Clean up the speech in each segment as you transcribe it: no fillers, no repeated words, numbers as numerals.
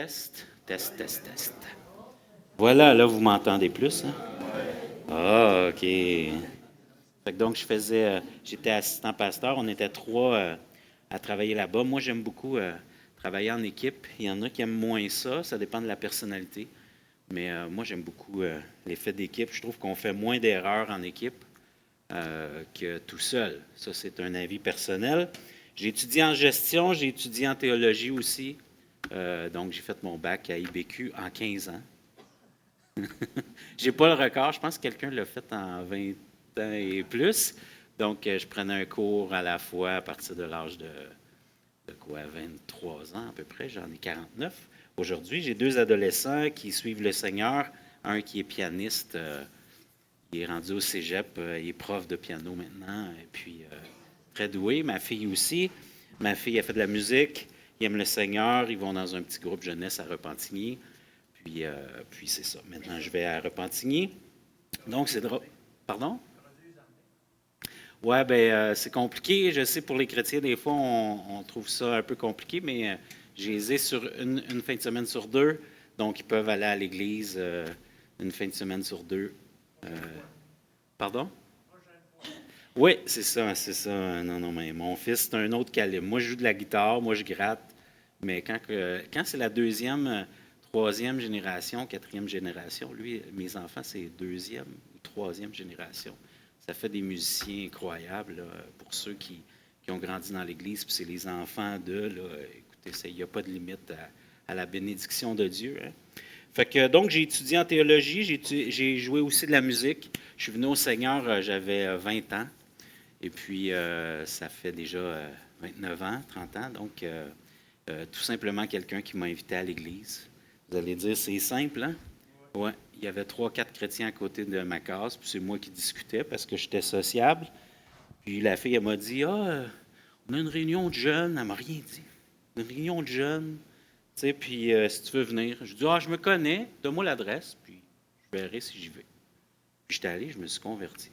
Test, test, test, test. Voilà, là, vous m'entendez plus, hein? Ah, OK. Fait que donc, j'étais assistant pasteur. On était trois à travailler là-bas. Moi, j'aime beaucoup travailler en équipe. Il y en a qui aiment moins ça. Ça dépend de la personnalité. Mais moi, j'aime beaucoup l'effet d'équipe. Je trouve qu'on fait moins d'erreurs en équipe que tout seul. Ça, c'est un avis personnel. J'ai étudié en gestion, j'ai étudié en théologie aussi. Donc, j'ai fait mon bac à IBQ en 15 ans. J'ai pas le record. Je pense que quelqu'un l'a fait en 20 ans et plus. Donc, je prenais un cours à la fois à partir de l'âge de quoi, 23 ans à peu près. J'en ai 49. Aujourd'hui, j'ai deux adolescents qui suivent le Seigneur. Un qui est pianiste, il est rendu au cégep, il est prof de piano maintenant, et puis très doué. Ma fille aussi. Ma fille a fait de la musique, ils aiment le Seigneur, ils vont dans un petit groupe jeunesse à Repentigny. Puis c'est ça. Maintenant, je vais à Repentigny. Donc, c'est drôle. Pardon? Ouais, c'est compliqué. Je sais, pour les chrétiens, des fois, on trouve ça un peu compliqué, mais je les ai sur une fin de semaine sur deux. Donc, ils peuvent aller à l'église une fin de semaine sur deux. Euh, pardon? Oui, c'est ça, c'est ça. Non, non, mais mon fils, c'est un autre calibre. Moi, je joue de la guitare, moi, je gratte. Mais quand c'est la deuxième, troisième génération, quatrième génération, lui, mes enfants, c'est deuxième ou troisième génération. Ça fait des musiciens incroyables là, pour ceux qui ont grandi dans l'Église. Puis c'est les enfants là, écoutez, il n'y a pas de limite à la bénédiction de Dieu. Hein. Fait que donc, j'ai étudié en théologie, j'ai joué aussi de la musique. Je suis venu au Seigneur, j'avais 20 ans. Et puis, ça fait déjà 29 ans, 30 ans. Donc, tout simplement quelqu'un qui m'a invité à l'église. Vous allez dire, c'est simple, hein? Oui. Il y avait 3, 4 chrétiens à côté de ma case, puis c'est moi qui discutais parce que j'étais sociable. Puis la fille, elle m'a dit, on a une réunion de jeunes. Elle m'a rien dit. Une réunion de jeunes. Tu sais, puis si tu veux venir. Je dis, je me connais, donne-moi l'adresse, puis je verrai si j'y vais. Puis j'étais allé, je me suis converti.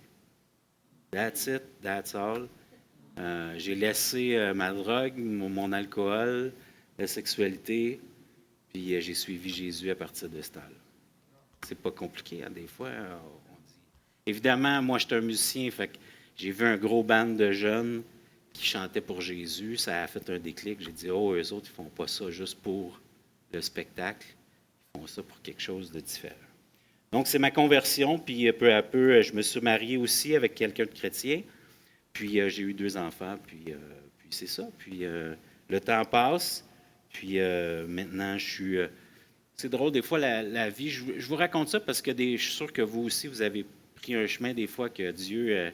That's it, that's all. J'ai laissé ma drogue, mon alcool, la sexualité, puis j'ai suivi Jésus à partir de ce temps-là. C'est pas compliqué, hein, des fois, on dit. Évidemment, moi, j'étais un musicien, fait que j'ai vu un gros band de jeunes qui chantaient pour Jésus. Ça a fait un déclic. J'ai dit, eux autres, ils font pas ça juste pour le spectacle. Ils font ça pour quelque chose de différent. Donc, c'est ma conversion, puis peu à peu, je me suis marié aussi avec quelqu'un de chrétien. Puis j'ai eu 2 enfants, puis c'est ça. Puis le temps passe, puis maintenant je suis... c'est drôle, des fois, la vie, je vous raconte ça parce que je suis sûr que vous aussi, vous avez pris un chemin des fois que Dieu,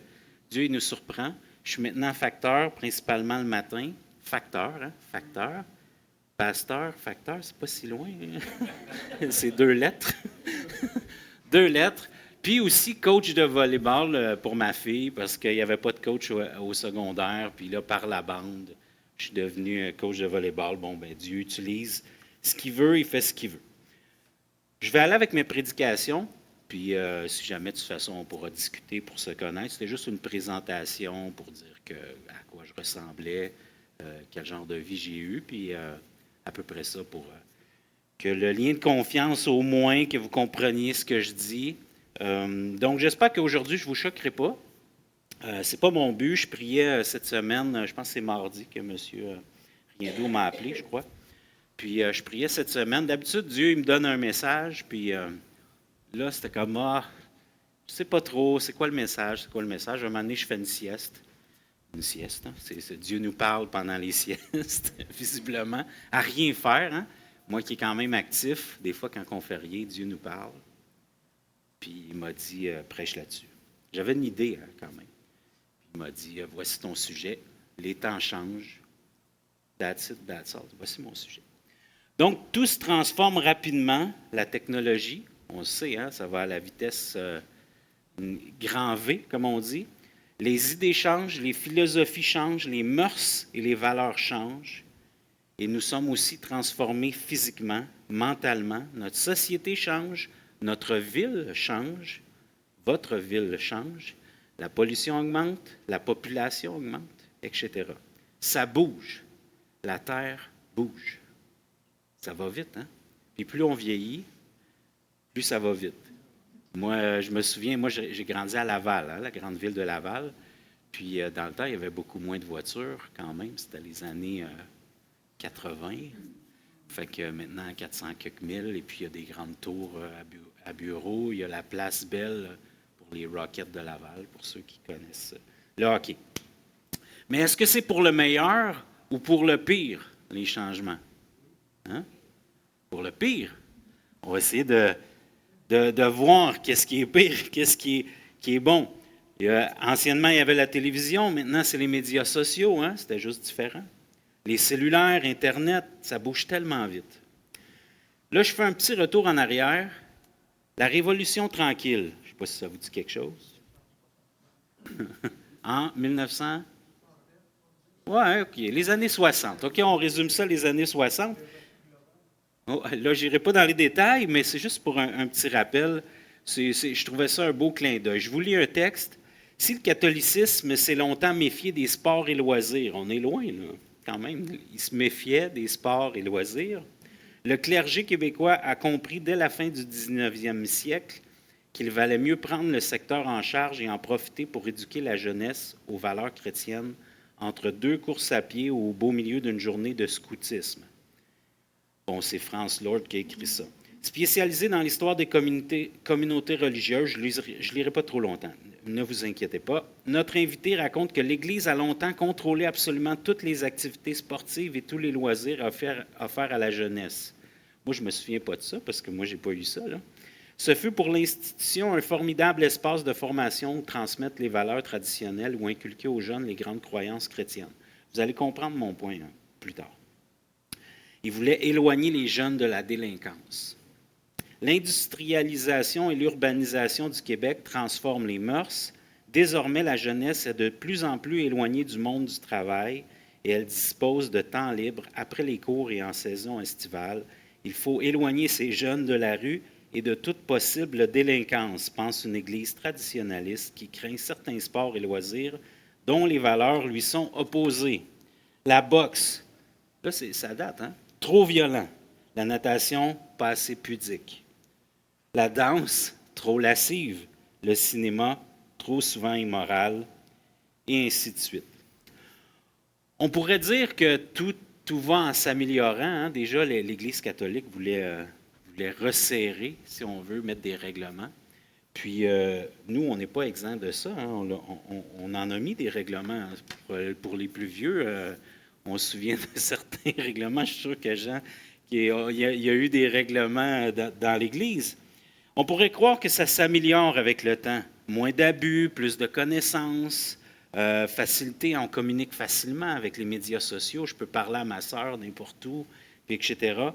il nous surprend. Je suis maintenant facteur, principalement le matin. Facteur, hein? Facteur. Pasteur, facteur, c'est pas si loin. Hein? C'est 2 lettres. 2 lettres. Puis aussi coach de volleyball pour ma fille, parce qu'il n'y avait pas de coach au secondaire. Puis là, par la bande, je suis devenu coach de volleyball. Bon, Dieu utilise ce qu'il veut, il fait ce qu'il veut. Je vais aller avec mes prédications. Puis si jamais, de toute façon, on pourra discuter pour se connaître. C'était juste une présentation pour dire à quoi je ressemblais, quel genre de vie j'ai eu. Puis à peu près ça pour que le lien de confiance, au moins, que vous compreniez ce que je dis. Donc, j'espère qu'aujourd'hui, je ne vous choquerai pas. Ce n'est pas mon but. Je priais cette semaine, je pense que c'est mardi que M. Riendeau m'a appelé, je crois. Puis, je priais cette semaine. D'habitude, Dieu, il me donne un message. Puis là, c'était comme, je ne sais pas trop, c'est quoi le message? C'est quoi le message? Un moment donné, je fais une sieste. Une sieste, hein? Dieu nous parle pendant les siestes, visiblement, à rien faire, hein? Moi qui est quand même actif, des fois, quand on fait rien, Dieu nous parle. Puis il m'a dit, prêche là-dessus. J'avais une idée, hein, quand même. Puis il m'a dit, voici ton sujet. Les temps changent. That's it, that's all. Voici mon sujet. Donc, tout se transforme rapidement, la technologie. On le sait, hein, ça va à la vitesse grand V, comme on dit. Les idées changent, les philosophies changent, les mœurs et les valeurs changent. Et nous sommes aussi transformés physiquement, mentalement. Notre société change, notre ville change, votre ville change, la pollution augmente, la population augmente, etc. Ça bouge. La Terre bouge. Ça va vite, hein? Puis plus on vieillit, plus ça va vite. Moi, je me souviens, j'ai grandi à Laval, hein, la grande ville de Laval. Puis dans le temps, il y avait beaucoup moins de voitures quand même. C'était les années 80. Fait que maintenant, 400 quelques mille. Et puis il y a des grandes tours à bureaux. Il y a la place Belle pour les Rockets de Laval, pour ceux qui connaissent le hockey. Mais est-ce que c'est pour le meilleur ou pour le pire, les changements? Hein? Pour le pire. On va essayer de voir qu'est-ce qui est pire, qu'est-ce qui est bon. Anciennement, il y avait la télévision, maintenant, c'est les médias sociaux, hein? C'était juste différent. Les cellulaires, Internet, ça bouge tellement vite. Là, je fais un petit retour en arrière. La Révolution tranquille, je ne sais pas si ça vous dit quelque chose. En 1900? Oui, OK. Les années 60. OK, on résume ça, les années 60. Oh, là, je n'irai pas dans les détails, mais c'est juste pour un petit rappel. Je trouvais ça un beau clin d'œil. Je vous lis un texte. Si le catholicisme s'est longtemps méfié des sports et loisirs, on est loin, là, quand même, il se méfiait des sports et loisirs, le clergé québécois a compris dès la fin du 19e siècle qu'il valait mieux prendre le secteur en charge et en profiter pour éduquer la jeunesse aux valeurs chrétiennes entre deux courses à pied ou au beau milieu d'une journée de scoutisme. Bon, c'est France Lord qui a écrit ça. Spécialisé dans l'histoire des communautés religieuses, je ne lirai pas trop longtemps, ne vous inquiétez pas. Notre invité raconte que l'Église a longtemps contrôlé absolument toutes les activités sportives et tous les loisirs offerts à la jeunesse. Moi, je ne me souviens pas de ça, parce que moi, je n'ai pas eu ça, là. Ce fut pour l'institution un formidable espace de formation où transmettre les valeurs traditionnelles ou inculquer aux jeunes les grandes croyances chrétiennes. Vous allez comprendre mon point plus tard. Il voulait éloigner les jeunes de la délinquance. L'industrialisation et l'urbanisation du Québec transforment les mœurs. Désormais, la jeunesse est de plus en plus éloignée du monde du travail et elle dispose de temps libre après les cours et en saison estivale. Il faut éloigner ces jeunes de la rue et de toute possible délinquance, pense une Église traditionnaliste qui craint certains sports et loisirs dont les valeurs lui sont opposées. La boxe, là, ça date, hein? Trop violent. La natation, pas assez pudique. La danse, trop lascive. Le cinéma, trop souvent immoral, et ainsi de suite. On pourrait dire que tout va en s'améliorant. Hein? Déjà, l'Église catholique voulait resserrer, si on veut, mettre des règlements. Puis, nous, on n'est pas exempt de ça. Hein? On en a mis des règlements. Pour les plus vieux, on se souvient de certains règlements. Je suis sûr que Jean, il y a eu des règlements dans l'Église. On pourrait croire que ça s'améliore avec le temps. Moins d'abus, plus de connaissances, facilité, on communique facilement avec les médias sociaux. Je peux parler à ma sœur n'importe où, etc.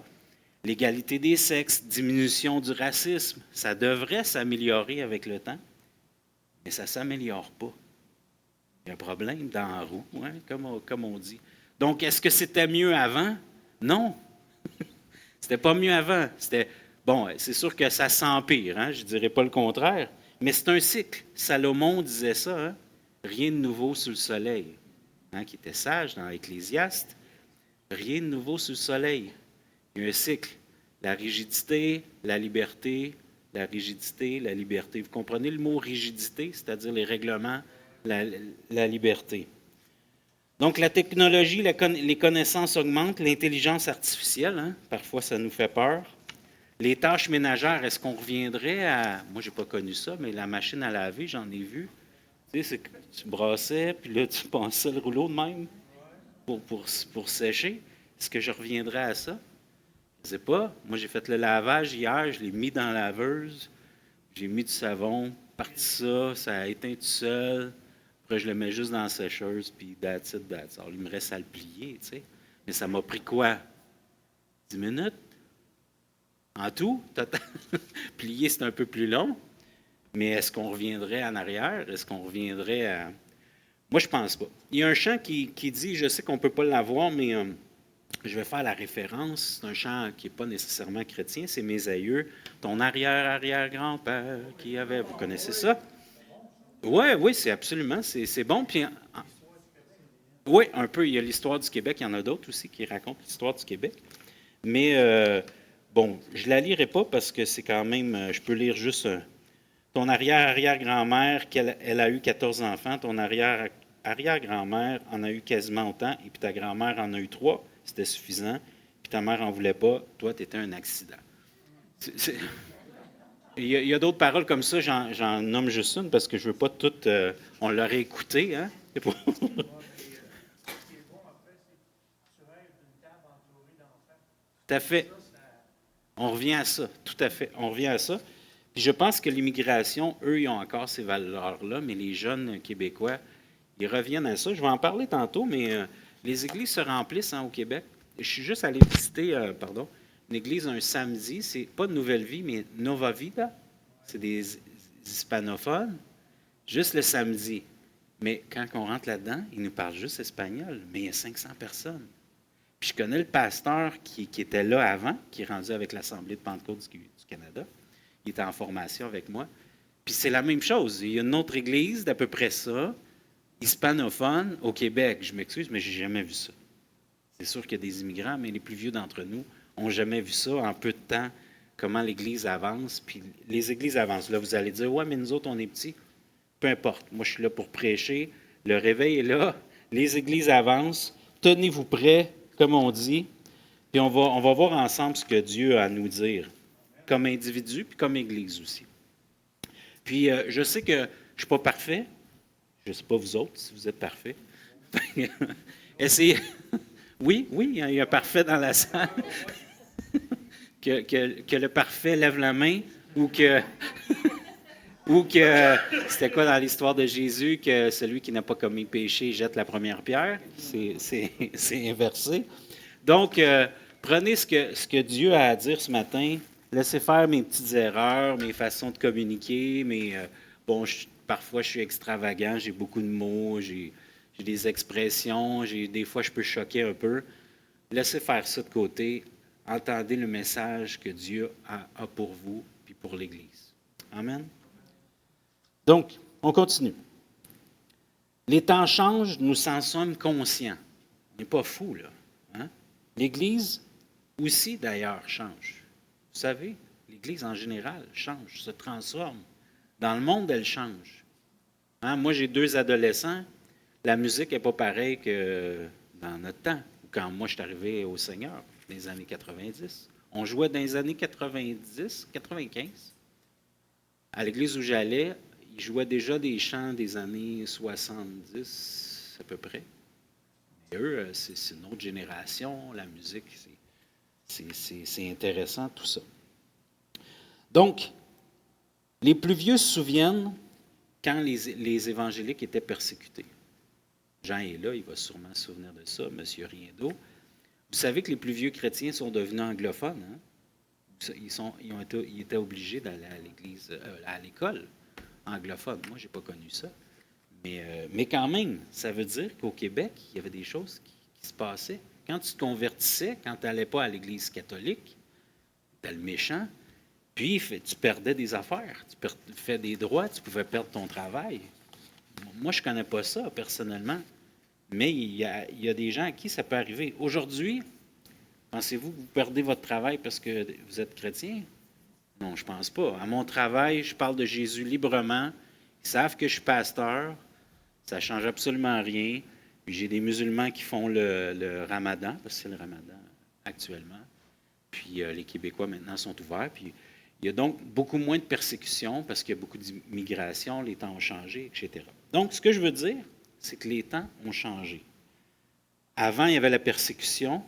L'égalité des sexes, diminution du racisme, ça devrait s'améliorer avec le temps, mais ça ne s'améliore pas. Il y a un problème dans la roue, hein, comme on dit. Donc, est-ce que c'était mieux avant? Non. C'était pas mieux avant. Bon, c'est sûr que ça s'empire, hein, je ne dirais pas le contraire, mais c'est un cycle. Salomon disait ça, hein, rien de nouveau sous le soleil, hein, qui était sage dans l'Ecclésiaste. Rien de nouveau sous le soleil. Il y a un cycle. La rigidité, la liberté, la rigidité, la liberté. Vous comprenez le mot rigidité, c'est-à-dire les règlements, la liberté. Donc, la technologie, les connaissances augmentent, l'intelligence artificielle, hein, parfois ça nous fait peur. Les tâches ménagères, est-ce qu'on reviendrait à... Moi, je n'ai pas connu ça, mais la machine à laver, j'en ai vu. Tu sais, c'est que tu brassais, puis là, tu passais le rouleau de même pour sécher. Est-ce que je reviendrais à ça? Je ne sais pas. Moi, j'ai fait le lavage hier, je l'ai mis dans la laveuse, j'ai mis du savon, parti ça, ça a éteint tout seul. Après, je le mets juste dans la sécheuse, puis that's it, that's all. Il me reste à le plier, tu sais. Mais ça m'a pris quoi? 10 minutes? En tout, total. Plier, c'est un peu plus long. Mais est-ce qu'on reviendrait en arrière? Est-ce qu'on reviendrait à... Moi, je ne pense pas. Il y a un chant qui dit, je sais qu'on ne peut pas l'avoir, mais je vais faire la référence. C'est un chant qui n'est pas nécessairement chrétien, c'est Mes aïeux. Ton arrière-arrière-grand-père qui avait... Vous connaissez ça? Oui, c'est absolument. C'est bon. Puis, oui, un peu. Il y a l'histoire du Québec. Il y en a d'autres aussi qui racontent l'histoire du Québec. Mais Bon, je ne la lirai pas parce que c'est quand même, je peux lire juste ton arrière-arrière-grand-mère, elle a eu 14 enfants, ton arrière-arrière-grand-mère en a eu quasiment autant, et puis ta grand-mère en a eu 3, c'était suffisant, puis ta mère n'en voulait pas, toi, tu étais un accident. Il y a d'autres paroles comme ça, j'en nomme juste une parce que je ne veux pas toutes. On l'aurait écouté, hein? C'est pas- Tout à fait. On revient à ça, tout à fait. On revient à ça. Puis je pense que l'immigration, eux, ils ont encore ces valeurs-là, mais les jeunes Québécois, ils reviennent à ça. Je vais en parler tantôt, mais les églises se remplissent au Québec. Je suis juste allé visiter, une église un samedi. C'est pas de Nouvelle Vie, mais Nova Vida. C'est des hispanophones. Juste le samedi. Mais quand on rentre là-dedans, ils nous parlent juste espagnol, mais il y a 500 personnes. Puis je connais le pasteur qui était là avant, qui est rendu avec l'Assemblée de Pentecôte du Canada. Il était en formation avec moi. Puis c'est la même chose. Il y a une autre église d'à peu près ça, hispanophone, au Québec. Je m'excuse, mais je n'ai jamais vu ça. C'est sûr qu'il y a des immigrants, mais les plus vieux d'entre nous n'ont jamais vu ça en peu de temps, comment l'Église avance. Puis les églises avancent. Là, vous allez dire, ouais, mais nous autres, on est petits. Peu importe. Moi, je suis là pour prêcher. Le réveil est là. Les églises avancent. Tenez-vous prêts, comme on dit. Puis on va voir ensemble ce que Dieu a à nous dire, comme individu, puis comme Église aussi. Puis je sais que je ne suis pas parfait. Je ne sais pas vous autres si vous êtes parfaits. Essayez. Oui, il y a un parfait dans la salle. Que le parfait lève la main ou que. Ou que, c'était quoi dans l'histoire de Jésus, que celui qui n'a pas commis péché jette la première pierre? C'est inversé. Donc, prenez ce que Dieu a à dire ce matin. Laissez faire mes petites erreurs, mes façons de communiquer. Parfois, je suis extravagant, j'ai beaucoup de mots, j'ai des expressions, des fois, je peux choquer un peu. Laissez faire ça de côté. Entendez le message que Dieu a pour vous et pour l'Église. Amen. Donc, on continue. Les temps changent, nous en sommes conscients. On n'est pas fous, là. Hein? L'Église aussi, d'ailleurs, change. Vous savez, l'Église en général change, se transforme. Dans le monde, elle change. Hein? Moi, j'ai 2 adolescents. La musique n'est pas pareille que dans notre temps, ou quand moi, je suis arrivé au Seigneur, dans les années 90. On jouait dans les années 90, 95. À l'église où j'allais, ils jouaient déjà des chants des années 70 à peu près. Et eux, c'est une autre génération, la musique, c'est intéressant tout ça. Donc, les plus vieux se souviennent quand les évangéliques étaient persécutés. Jean est là, il va sûrement se souvenir de ça, M. Riendo. Vous savez que les plus vieux chrétiens sont devenus anglophones. Hein? Ils étaient obligés d'aller à l'église, à l'école anglophone. Moi, je n'ai pas connu ça. Mais quand même, ça veut dire qu'au Québec, il y avait des choses qui se passaient. Quand tu te convertissais, quand tu n'allais pas à l'église catholique, tu étais le méchant, puis tu perdais des affaires, tu perdais des droits, tu pouvais perdre ton travail. Moi, je ne connais pas ça personnellement, mais il y a des gens à qui ça peut arriver. Aujourd'hui, pensez-vous que vous perdez votre travail parce que vous êtes chrétien? Non, je ne pense pas. À mon travail, je parle de Jésus librement. Ils savent que je suis pasteur. Ça ne change absolument rien. Puis j'ai des musulmans qui font le ramadan, parce que c'est le ramadan actuellement. Puis les Québécois maintenant sont ouverts. Puis il y a donc beaucoup moins de persécutions parce qu'il y a beaucoup d'immigration, les temps ont changé, etc. Donc, ce que je veux dire, c'est que les temps ont changé. Avant, il y avait la persécution,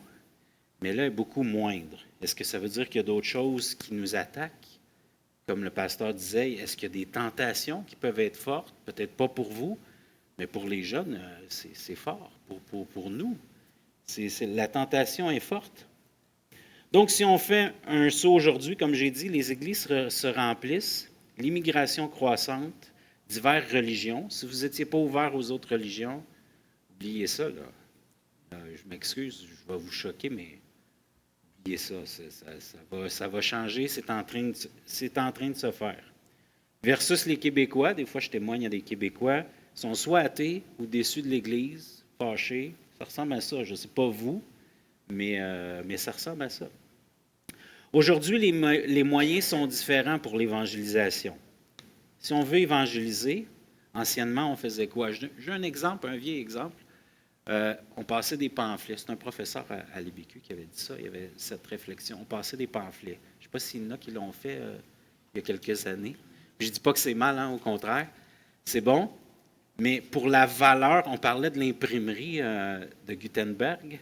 mais là, elle est beaucoup moindre. Est-ce que ça veut dire qu'il y a d'autres choses qui nous attaquent? Comme le pasteur disait, est-ce qu'il y a des tentations qui peuvent être fortes? Peut-être pas pour vous, mais pour les jeunes, c'est fort. Pour nous, la tentation est forte. Donc, si on fait un saut aujourd'hui, comme j'ai dit, les églises se remplissent, l'immigration croissante, diverses religions. Si vous n'étiez pas ouvert aux autres religions, oubliez ça. Là. Je m'excuse, je vais vous choquer, mais oubliez ça. Ça va changer, c'est en train de se faire. Versus les Québécois, des fois je témoigne à des Québécois, sont soit athées ou déçus de l'Église, fâchés. Ça ressemble à ça. Je ne sais pas vous, mais ça ressemble à ça. Aujourd'hui, les moyens sont différents pour l'évangélisation. Si on veut évangéliser, anciennement, on faisait quoi? J'ai un exemple, un vieil exemple. On passait des pamphlets. C'est un professeur à l'IBQ qui avait dit ça. Il y avait cette réflexion. On passait des pamphlets. Je ne sais pas s'il y en a qui l'ont fait il y a quelques années. Je ne dis pas que c'est mal, hein, au contraire. C'est bon. Mais pour la valeur, on parlait de l'imprimerie de Gutenberg.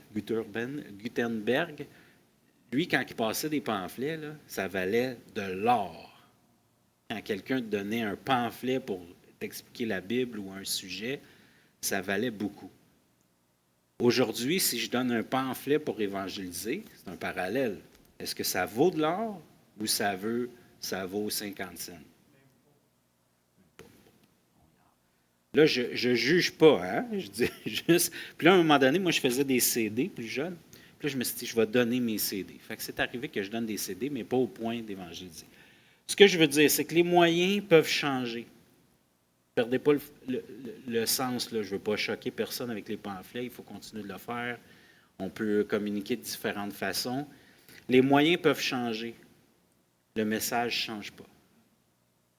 Lui, quand il passait des pamphlets, là, ça valait de l'or. Quand quelqu'un te donnait un pamphlet pour t'expliquer la Bible ou un sujet, ça valait beaucoup. Aujourd'hui, si je donne un pamphlet pour évangéliser, c'est un parallèle. Est-ce que ça vaut de l'or ou ça vaut 50 cents? Là, je ne juge pas, hein? Je dis juste. Puis là, à un moment donné, moi, je faisais des CD plus jeune. Puis là, je me suis dit, je vais donner mes CD. Fait que c'est arrivé que je donne des CD, mais pas au point d'évangéliser. Ce que je veux dire, c'est que les moyens peuvent changer. Ne perdez pas le sens, là. Je ne veux pas choquer personne avec les pamphlets, il faut continuer de le faire. On peut communiquer de différentes façons. Les moyens peuvent changer. Le message ne change pas.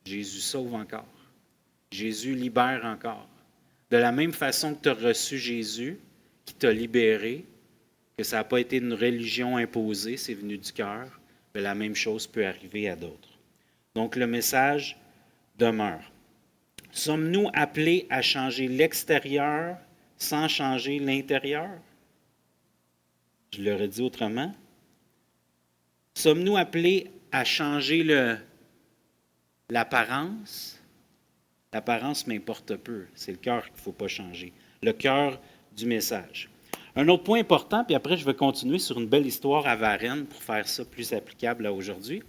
Jésus sauve encore. Jésus libère encore. De la même façon que tu as reçu Jésus, qui t'a libéré, que ça n'a pas été une religion imposée, c'est venu du cœur, mais la même chose peut arriver à d'autres. Donc le message demeure. Sommes-nous appelés à changer l'extérieur sans changer l'intérieur? Je l'aurais dit autrement. Sommes-nous appelés à changer l'apparence? L'apparence m'importe peu. C'est le cœur qu'il ne faut pas changer. Le cœur du message. Un autre point important, puis après je vais continuer sur une belle histoire à Varennes pour faire ça plus applicable à aujourd'hui.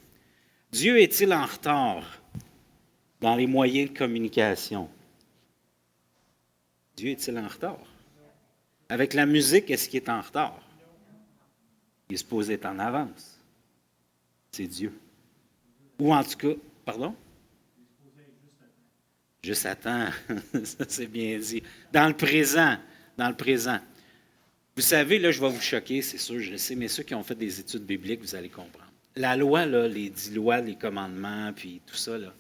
Dieu est-il en retard dans les moyens de communication? Dieu est-il en retard? Avec la musique, est-ce qu'il est en retard? Il est supposé être en avance. C'est Dieu. Ou en tout cas, pardon? Juste à temps. Ça, c'est bien dit. Dans le présent. Dans le présent. Vous savez, là, je vais vous choquer, c'est sûr, je le sais, mais ceux qui ont fait des études bibliques, vous allez comprendre. La loi, là, les 10 lois, les commandements, puis tout ça, là,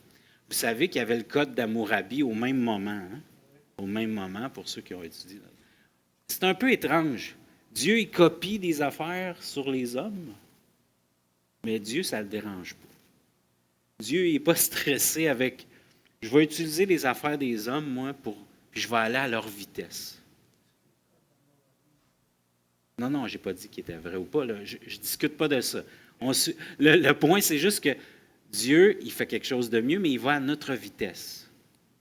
vous savez qu'il y avait le code d'Hammurabi au même moment. Hein? Au même moment, pour ceux qui ont étudié. Là. C'est un peu étrange. Dieu, il copie des affaires sur les hommes, mais Dieu, ça ne le dérange pas. Dieu, il n'est pas stressé avec... Je vais utiliser les affaires des hommes, moi, puis je vais aller à leur vitesse. Non, je n'ai pas dit qu'il était vrai ou pas. Là. Je ne discute pas de ça. Le point, c'est juste que Dieu, il fait quelque chose de mieux, mais il va à notre vitesse.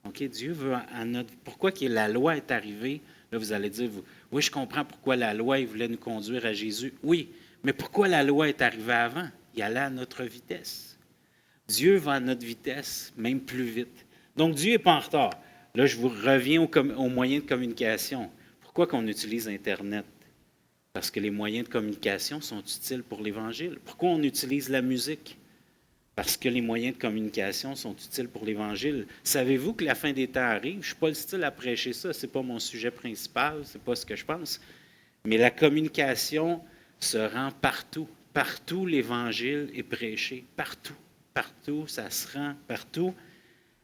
OK? Dieu veut à notre... Pourquoi que la loi est arrivée? Là, vous allez dire, oui, je comprends pourquoi la loi il voulait nous conduire à Jésus. Oui, mais pourquoi la loi est arrivée avant? Il allait à notre vitesse. Dieu va à notre vitesse, même plus vite. Donc, Dieu n'est pas en retard. Là, je vous reviens aux moyens de communication. Pourquoi qu'on utilise Internet? Parce que les moyens de communication sont utiles pour l'Évangile. Pourquoi on utilise la musique? Parce que les moyens de communication sont utiles pour l'Évangile. Savez-vous que la fin des temps arrive? Je ne suis pas le style à prêcher ça, ce n'est pas mon sujet principal, ce n'est pas ce que je pense. Mais la communication se rend partout. Partout, l'Évangile est prêché. Partout. Partout, ça se rend partout.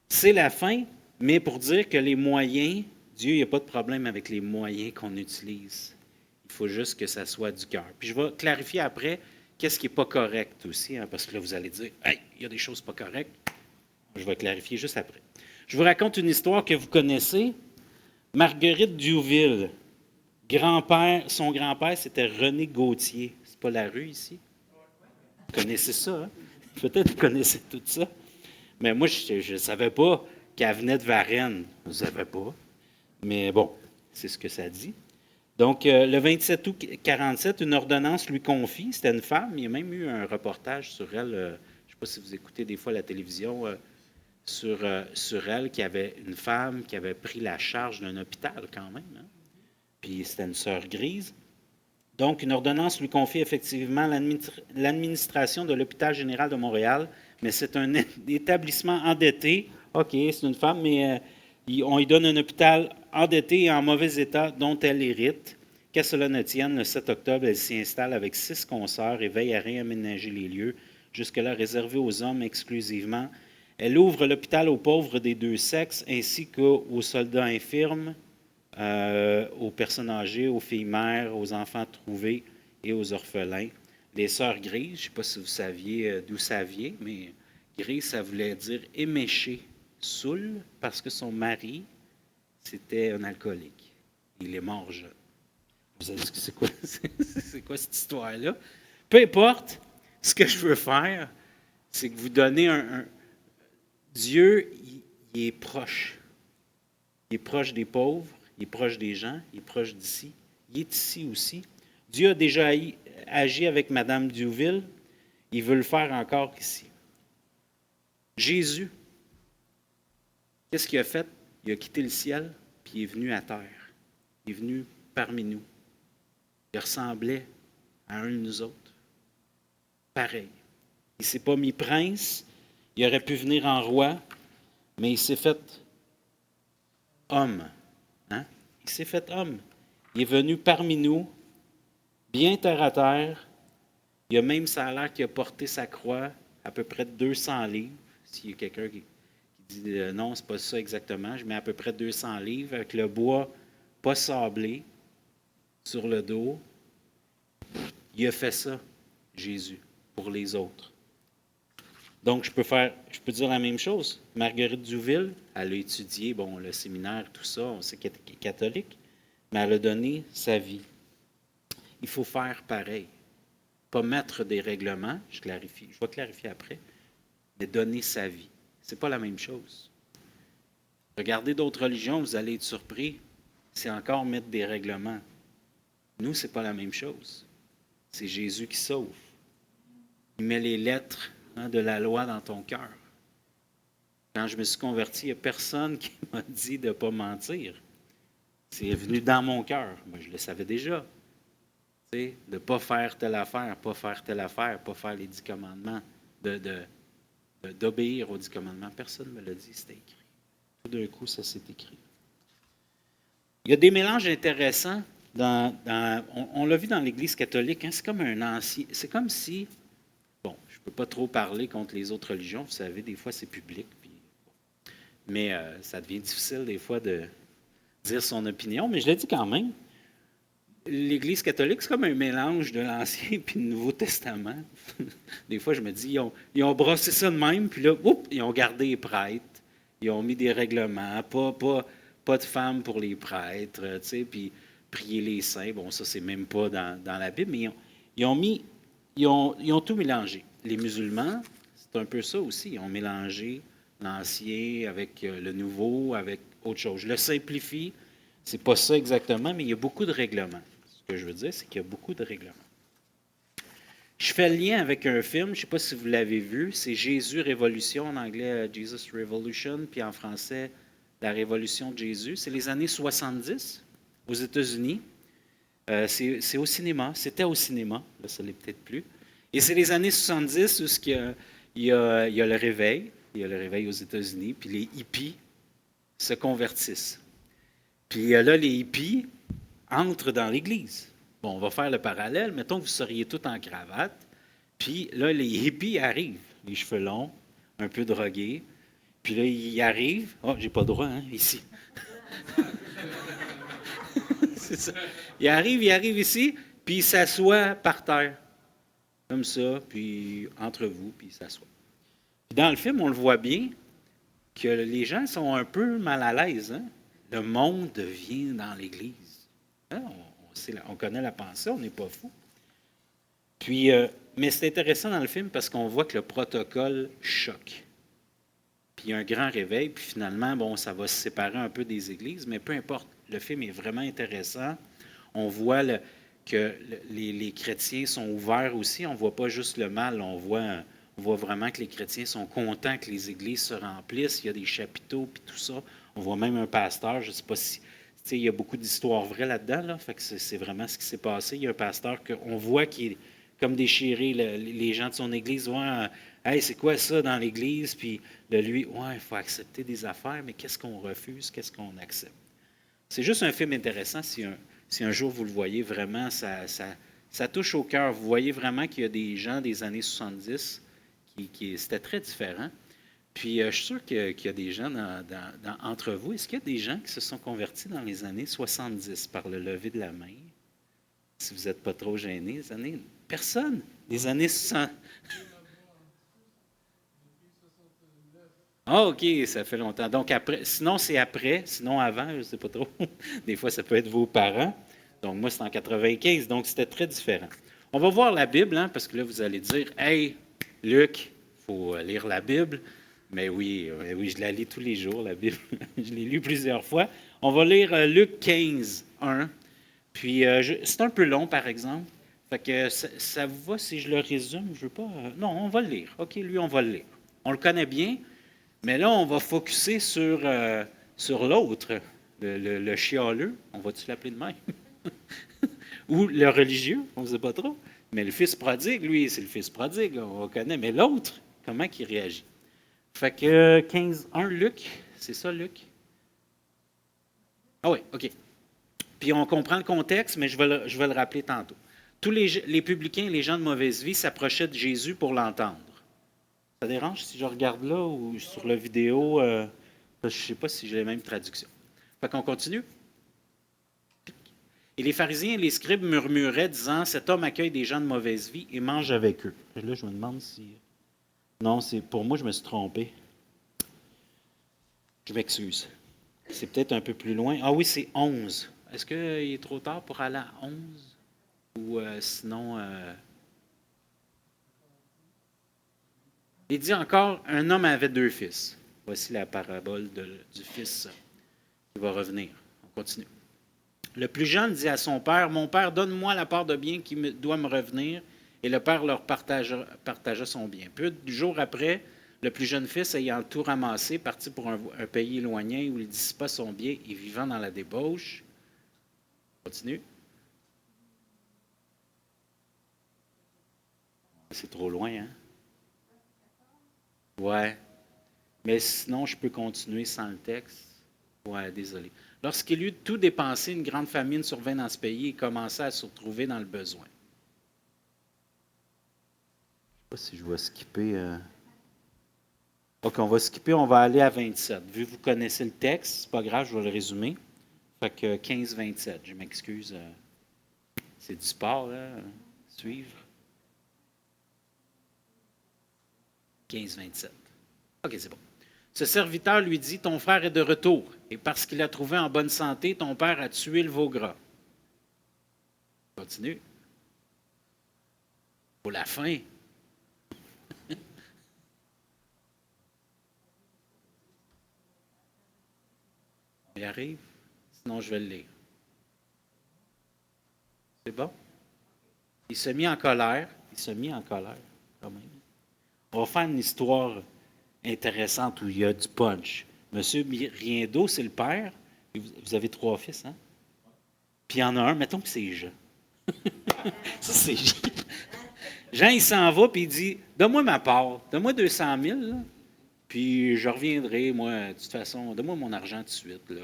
C'est la fin, mais pour dire que les moyens, Dieu, il n'y a pas de problème avec les moyens qu'on utilise. Il faut juste que ça soit du cœur. Puis je vais clarifier après qu'est-ce qui n'est pas correct aussi, hein, parce que là, vous allez dire, hey, il y a des choses pas correctes. Je vais clarifier juste après. Je vous raconte une histoire que vous connaissez. Marguerite Diouville, son grand-père, c'était René Gauthier. C'est pas la rue ici? Vous connaissez ça, hein? Peut-être que vous connaissez tout ça. Mais moi, je ne savais pas qu'elle venait de Varennes. Je ne savais pas. Mais bon, c'est ce que ça dit. Donc, le 27 août 1947, une ordonnance lui confie, c'était une femme, il y a même eu un reportage sur elle, je ne sais pas si vous écoutez des fois la télévision, sur elle, qui avait une femme qui avait pris la charge d'un hôpital quand même. Hein? Puis c'était une sœur grise. Donc, une ordonnance lui confie effectivement l'administration de l'Hôpital général de Montréal, mais c'est un établissement endetté. OK, c'est une femme, mais on lui donne un hôpital endetté et en mauvais état dont elle hérite. qu'à cela ne tienne, le 7 octobre, elle s'y installe avec 6 consoeurs et veille à réaménager les lieux, jusque-là réservés aux hommes exclusivement. Elle ouvre l'hôpital aux pauvres des deux sexes, ainsi qu'aux soldats infirmes, aux personnes âgées, aux filles mères, aux enfants trouvés et aux orphelins. Les sœurs grises, je ne sais pas si vous saviez d'où ça vient, mais grise, ça voulait dire éméché, saoul, parce que son mari, c'était un alcoolique. Il est mort jeune. Vous savez c'est quoi, c'est quoi cette histoire-là? Peu importe, ce que je veux faire, c'est que vous donnez Dieu, il est proche. Il est proche des pauvres, il est proche des gens, il est proche d'ici. Il est ici aussi. Dieu a déjà agi avec Mme Diouville. Il veut le faire encore ici. Jésus, qu'est-ce qu'il a fait? Il a quitté le ciel, puis il est venu à terre. Il est venu parmi nous. Il ressemblait à un de nous autres. Pareil. Il ne s'est pas mis prince. Il aurait pu venir en roi, mais il s'est fait homme. Hein? Il s'est fait homme. Il est venu parmi nous, bien terre à terre. Il a même, ça a l'air qu'il a porté sa croix à peu près 200 livres. S'il y a quelqu'un qui dit non, c'est pas ça exactement, je mets à peu près 200 livres avec le bois pas sablé sur le dos. Il a fait ça, Jésus, pour les autres. Donc, je peux dire la même chose. Marguerite Diouville, elle a étudié, le séminaire, tout ça, on sait qu'elle est catholique, mais elle a donné sa vie. Il faut faire pareil. Pas mettre des règlements, je vais clarifier après, mais donner sa vie. Ce n'est pas la même chose. Regardez d'autres religions, vous allez être surpris. C'est encore mettre des règlements. Nous, ce n'est pas la même chose. C'est Jésus qui sauve. Il met les lettres de la loi dans ton cœur. Quand je me suis converti, il n'y a personne qui m'a dit de ne pas mentir. C'est venu dans mon cœur. Moi, je le savais déjà. De ne pas faire telle affaire, pas faire telle affaire, pas faire les 10 commandements, d'obéir aux 10 commandements. Personne ne me l'a dit, c'était écrit. Tout d'un coup, ça s'est écrit. Il y a des mélanges intéressants. On l'a vu dans l'Église catholique, hein, c'est comme un ancien. C'est comme si. Je ne peux pas trop parler contre les autres religions, vous savez, des fois c'est public. Mais ça devient difficile des fois de dire son opinion, mais je le dis quand même. L'Église catholique, c'est comme un mélange de l'Ancien et du Nouveau Testament. Des fois, je me dis, ils ont brossé ça de même, puis là, ils ont gardé les prêtres, ils ont mis des règlements, pas de femmes pour les prêtres, puis prier les saints. Bon, ça, c'est même pas dans la Bible, mais ils ont tout mélangé. Les musulmans, c'est un peu ça aussi. Ils ont mélangé l'Ancien avec le Nouveau, avec autre chose. Je le simplifie, c'est pas ça exactement, mais il y a beaucoup de règlements. Ce que je veux dire, c'est qu'il y a beaucoup de règlements. Je fais le lien avec un film, je ne sais pas si vous l'avez vu, c'est Jésus Révolution, en anglais Jesus Revolution, puis en français La Révolution de Jésus. C'est les années 70 aux États-Unis. C'est au cinéma, c'était au cinéma, là ça ne l'est peut-être plus. Et c'est les années 70 où il y a le réveil, il y a le réveil aux États-Unis, puis les hippies se convertissent. Puis là, les hippies entrent dans l'Église. Bon, on va faire le parallèle. Mettons que vous seriez tous en cravate. Puis là, les hippies arrivent, les cheveux longs, un peu drogués. Puis là, ils arrivent. Oh, j'ai pas le droit, hein, ici. C'est ça. Ils arrivent ici, puis ils s'assoient par terre. Comme ça, puis entre vous, puis ils s'assoient. Puis dans le film, on le voit bien que les gens sont un peu mal à l'aise. Hein? Le monde vient dans l'Église. Hein? On connaît la pensée, on n'est pas fou. Puis, mais c'est intéressant dans le film parce qu'on voit que le protocole choque. Puis il y a un grand réveil, puis finalement, ça va se séparer un peu des églises, mais peu importe, le film est vraiment intéressant. On voit que les chrétiens sont ouverts aussi, on ne voit pas juste le mal, on voit vraiment que les chrétiens sont contents que les églises se remplissent, il y a des chapiteaux, puis tout ça. On voit même un pasteur, je ne sais pas si... Il y a beaucoup d'histoires vraies là-dedans, là, fait que c'est vraiment ce qui s'est passé. Il y a un pasteur qu'on voit qui est comme déchiré, les gens de son église. Ouais, hey, c'est quoi ça dans l'église? Puis de lui, ouais, il faut accepter des affaires, mais qu'est-ce qu'on refuse, qu'est-ce qu'on accepte? C'est juste un film intéressant. si un jour vous le voyez, vraiment, ça touche au cœur. Vous voyez vraiment qu'il y a des gens des années 70 c'était très différent. Puis, je suis sûr qu'il y a des gens entre vous. Est-ce qu'il y a des gens qui se sont convertis dans les années 70 par le lever de la main? Si vous n'êtes pas trop gênés, les années... Personne. Les années 60. Ah, OK, ça fait longtemps. Donc, après, sinon, c'est après, sinon avant, je ne sais pas trop. Des fois, ça peut être vos parents. Donc, moi, c'est en 95, donc c'était très différent. On va voir la Bible, hein, parce que là, vous allez dire, hey, Luc, il faut lire la Bible. Mais oui, oui, je la lis tous les jours, la Bible. Je l'ai lu plusieurs fois. On va lire Luc 15, 1. Puis, c'est un peu long, par exemple. Fait que ça vous va si je le résume? Je veux pas. Non, on va le lire. OK, lui, on va le lire. On le connaît bien, mais là, on va focusser sur l'autre, le chialeux. On va-tu l'appeler de même? Ou le religieux, on ne sait pas trop. Mais le fils prodigue, lui, c'est le fils prodigue, on le connaît. Mais l'autre, comment il réagit? Fait que 15.1, Luc, c'est ça, Luc? Ah oui, OK. Puis on comprend le contexte, mais je vais le rappeler tantôt. Tous les publicains, les gens de mauvaise vie s'approchaient de Jésus pour l'entendre. Ça dérange si je regarde là ou sur la vidéo? Je ne sais pas si j'ai la même traduction. Fait qu'on continue. Et les pharisiens et les scribes murmuraient, disant, cet homme accueille des gens de mauvaise vie et mange avec eux. Et là, je me demande si... Non, c'est pour moi, je me suis trompé. Je m'excuse. C'est peut-être un peu plus loin. Ah oui, c'est 11. Est-ce qu'il est trop tard pour aller à 11? Ou sinon... Il dit encore, un homme avait 2 fils. Voici la parabole du fils qui va revenir. On continue. Le plus jeune dit à son père, mon père, donne-moi la part de bien qui doit me revenir. Et le père leur partagea son bien. Peu de jours après, le plus jeune fils, ayant tout ramassé, partit pour un pays éloigné où il dissipa son bien et vivant dans la débauche. Continue. C'est trop loin, hein? Ouais. Mais sinon, je peux continuer sans le texte. Ouais, désolé. Lorsqu'il eut tout dépensé, une grande famine survint dans ce pays et commença à se retrouver dans le besoin. Je ne sais pas si je vais skipper. OK, on va skipper, on va aller à 27. Vu que vous connaissez le texte, c'est pas grave, je vais le résumer. Fait que 15-27, je m'excuse. C'est du sport, là, suivre. 15-27. OK, c'est bon. Ce serviteur lui dit, ton frère est de retour, et parce qu'il l'a trouvé en bonne santé, ton père a tué le veau gras. Continue. Pour la fin. On y arrive? Sinon, je vais le lire. C'est bon? Il se mit en colère. Il se mit en colère, quand même. On va faire une histoire intéressante où il y a du punch. Monsieur Riendo, c'est le père. Vous avez 3 fils, hein? Puis il y en a un, mettons que c'est Jean. Ça, c'est Jean. Jean, il s'en va, puis il dit, donne-moi ma part. Donne-moi 200 000, là, puis je reviendrai, moi, de toute façon. Donne-moi mon argent tout de suite. Là.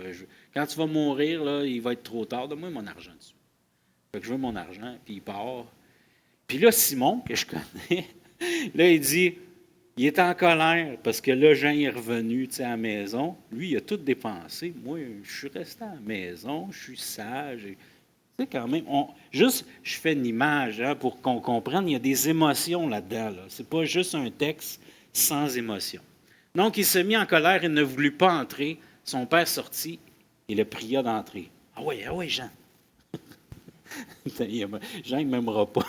Quand tu vas mourir, là, il va être trop tard. Donne-moi mon argent tout de suite. Fait que je veux mon argent, puis il part. Puis là, Simon, que je connais, là, il dit, il est en colère parce que là, Jean est revenu à la maison. Lui, il a tout dépensé. Moi, je suis resté à la maison, je suis sage. Tu sais, quand même, juste, je fais une image hein, pour qu'on comprenne, il y a des émotions là-dedans. Là. Ce n'est pas juste un texte sans émotion. Donc, il se mit en colère et ne voulut pas entrer. Son père sortit et le pria d'entrer. Ah oui, Jean. Jean, il ne m'aimera pas.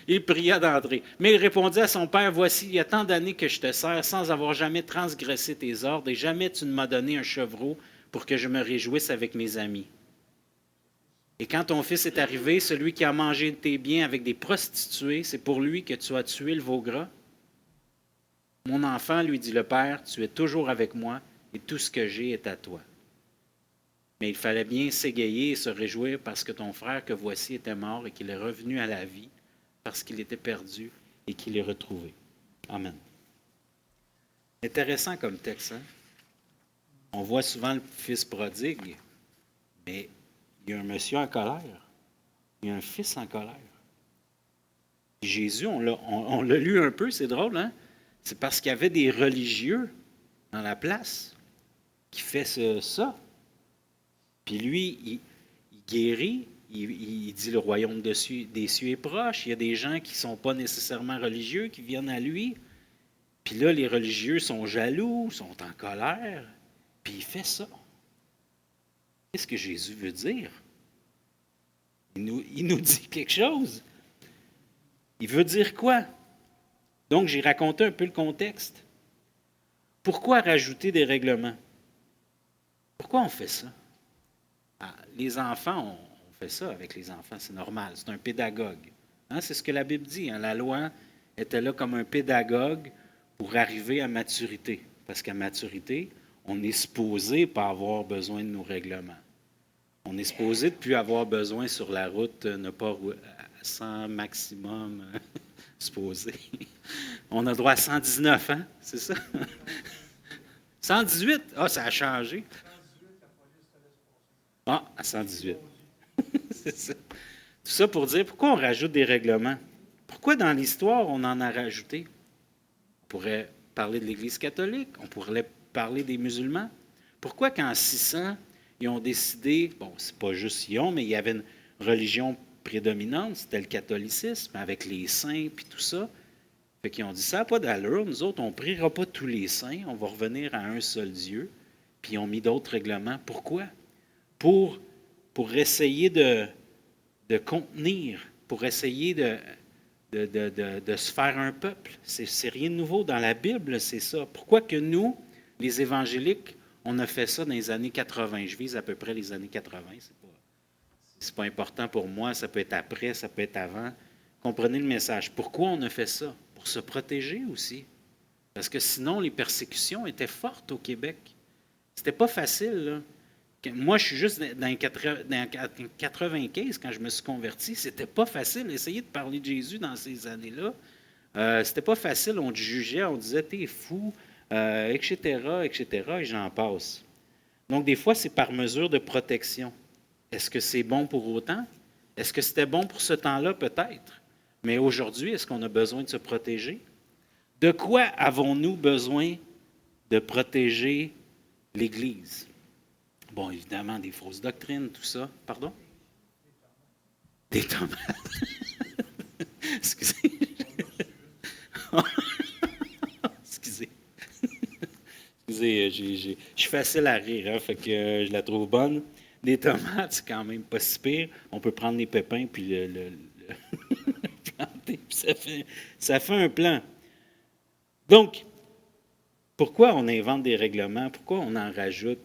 Il pria d'entrer. Mais il répondit à son père, voici, il y a tant d'années que je te sers sans avoir jamais transgressé tes ordres et jamais tu ne m'as donné un chevreau pour que je me réjouisse avec mes amis. Et quand ton fils est arrivé, celui qui a mangé tes biens avec des prostituées, c'est pour lui que tu as tué le veau gras? Mon enfant, lui dit le père, tu es toujours avec moi et tout ce que j'ai est à toi. Mais il fallait bien s'égayer et se réjouir parce que ton frère que voici était mort et qu'il est revenu à la vie, parce qu'il était perdu et qu'il est retrouvé. Amen. Intéressant comme texte, hein? On voit souvent le fils prodigue, mais il y a un monsieur en colère. Il y a un fils en colère. Puis Jésus, on l'a lu un peu, c'est drôle, hein? C'est parce qu'il y avait des religieux dans la place qui fait ça. Puis lui, il guérit, il dit le royaume des cieux est proche. Il y a des gens qui ne sont pas nécessairement religieux, qui viennent à lui. Puis là, les religieux sont jaloux, sont en colère. Puis il fait ça. Qu'est-ce que Jésus veut dire? Il nous dit quelque chose. Il veut dire quoi? Donc, j'ai raconté un peu le contexte. Pourquoi rajouter des règlements? Pourquoi on fait ça? Ah, les enfants, on fait ça avec les enfants, c'est normal. C'est un pédagogue. Hein, c'est ce que la Bible dit. Hein, la loi était là comme un pédagogue pour arriver à maturité. Parce qu'à maturité, on est supposé pas avoir besoin de nos règlements. On est supposé de ne plus avoir besoin sur la route, ne pas rouler à 100 maximum, supposé. On a droit à 119, hein? C'est ça? 118? Ah, ça a changé. Ah, à 118. C'est ça. Tout ça pour dire, pourquoi on rajoute des règlements? Pourquoi dans l'histoire, on en a rajouté? On pourrait parler de l'Église catholique, on pourrait parler des musulmans. Pourquoi qu'en 600, ils ont décidé, bon, c'est pas juste ils ont, mais il y avait une religion prédominante, c'était le catholicisme, avec les saints puis tout ça. Fait qu'ils ont dit, ça n'a pas d'allure, nous autres, on ne priera pas tous les saints, on va revenir à un seul Dieu. Puis ils ont mis d'autres règlements. Pourquoi? Pour essayer de contenir, pour essayer de se faire un peuple. C'est rien de nouveau dans la Bible, c'est ça. Pourquoi que nous, les évangéliques, on a fait ça dans les années 80? Je vise à peu près les années 80. C'est pas important pour moi, ça peut être après, ça peut être avant. Comprenez le message. Pourquoi on a fait ça? Pour se protéger aussi. Parce que sinon, les persécutions étaient fortes au Québec. C'était pas facile, là. Moi, je suis juste dans 95, quand je me suis converti, c'était pas facile. Essayer de parler de Jésus dans ces années-là, c'était pas facile. On te jugeait, on disait, t'es fou, etc., etc., et j'en passe. Donc, des fois, c'est par mesure de protection. Est-ce que c'est bon pour autant? Est-ce que c'était bon pour ce temps-là? Peut-être. Mais aujourd'hui, est-ce qu'on a besoin de se protéger? De quoi avons-nous besoin de protéger l'Église? Bon, évidemment, des fausses doctrines, tout ça. Pardon? Des tomates. Excusez. Excusez. Excusez, je suis facile à rire, hein, fait que je la trouve bonne. Des tomates, c'est quand même pas si pire. On peut prendre les pépins puis le planter, puis ça fait un plan. Donc, pourquoi on invente des règlements? Pourquoi on en rajoute?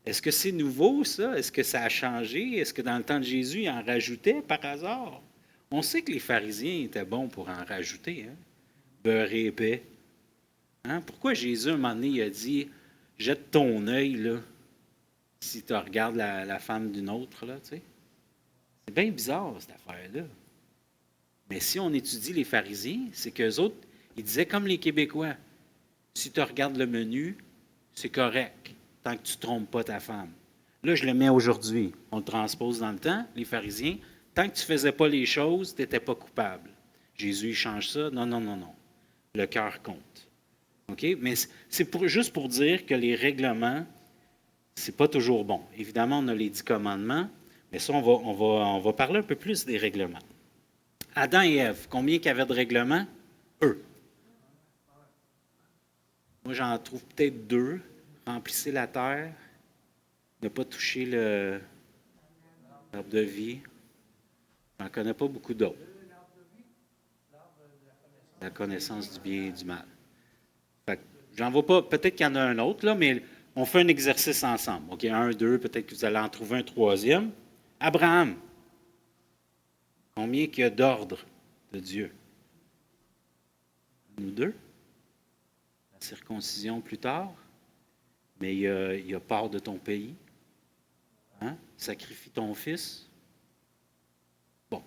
Est-ce que c'est nouveau, ça? Est-ce que ça a changé? Est-ce que dans le temps de Jésus, il en rajoutait par hasard? On sait que les pharisiens étaient bons pour en rajouter, hein? Beurre et épais. Hein? Pourquoi Jésus, à un moment donné, il a dit « Jette ton œil, là, si tu regardes la femme d'une autre, là, tu sais? » C'est bien bizarre, cette affaire-là. Mais si on étudie les pharisiens, c'est qu'eux autres, ils disaient comme les Québécois, si tu regardes le menu, c'est correct, tant que tu ne trompes pas ta femme. Là, je le mets aujourd'hui. On le transpose dans le temps, les pharisiens. Tant que tu ne faisais pas les choses, tu n'étais pas coupable. Jésus, il change ça. Non, non, non, non. Le cœur compte. OK? Mais c'est juste pour dire que les règlements, ce n'est pas toujours bon. Évidemment, on a les 10 commandements, mais ça, on va parler un peu plus des règlements. Adam et Ève, combien qu'il y avait de règlements? Eux. Moi, j'en trouve peut-être 2. Remplissez la terre, ne pas toucher l'arbre de vie. Je n'en connais pas beaucoup d'autres. La connaissance du bien et du mal. J'en vois pas, peut-être qu'il y en a un autre, là, mais on fait un exercice ensemble. OK, 1, 2, peut-être que vous allez en trouver un troisième. Abraham, combien qu'il y a d'ordre de Dieu? Nous 2. La circoncision plus tard. Mais il y a part de ton pays. Hein? Sacrifie ton fils. Bon,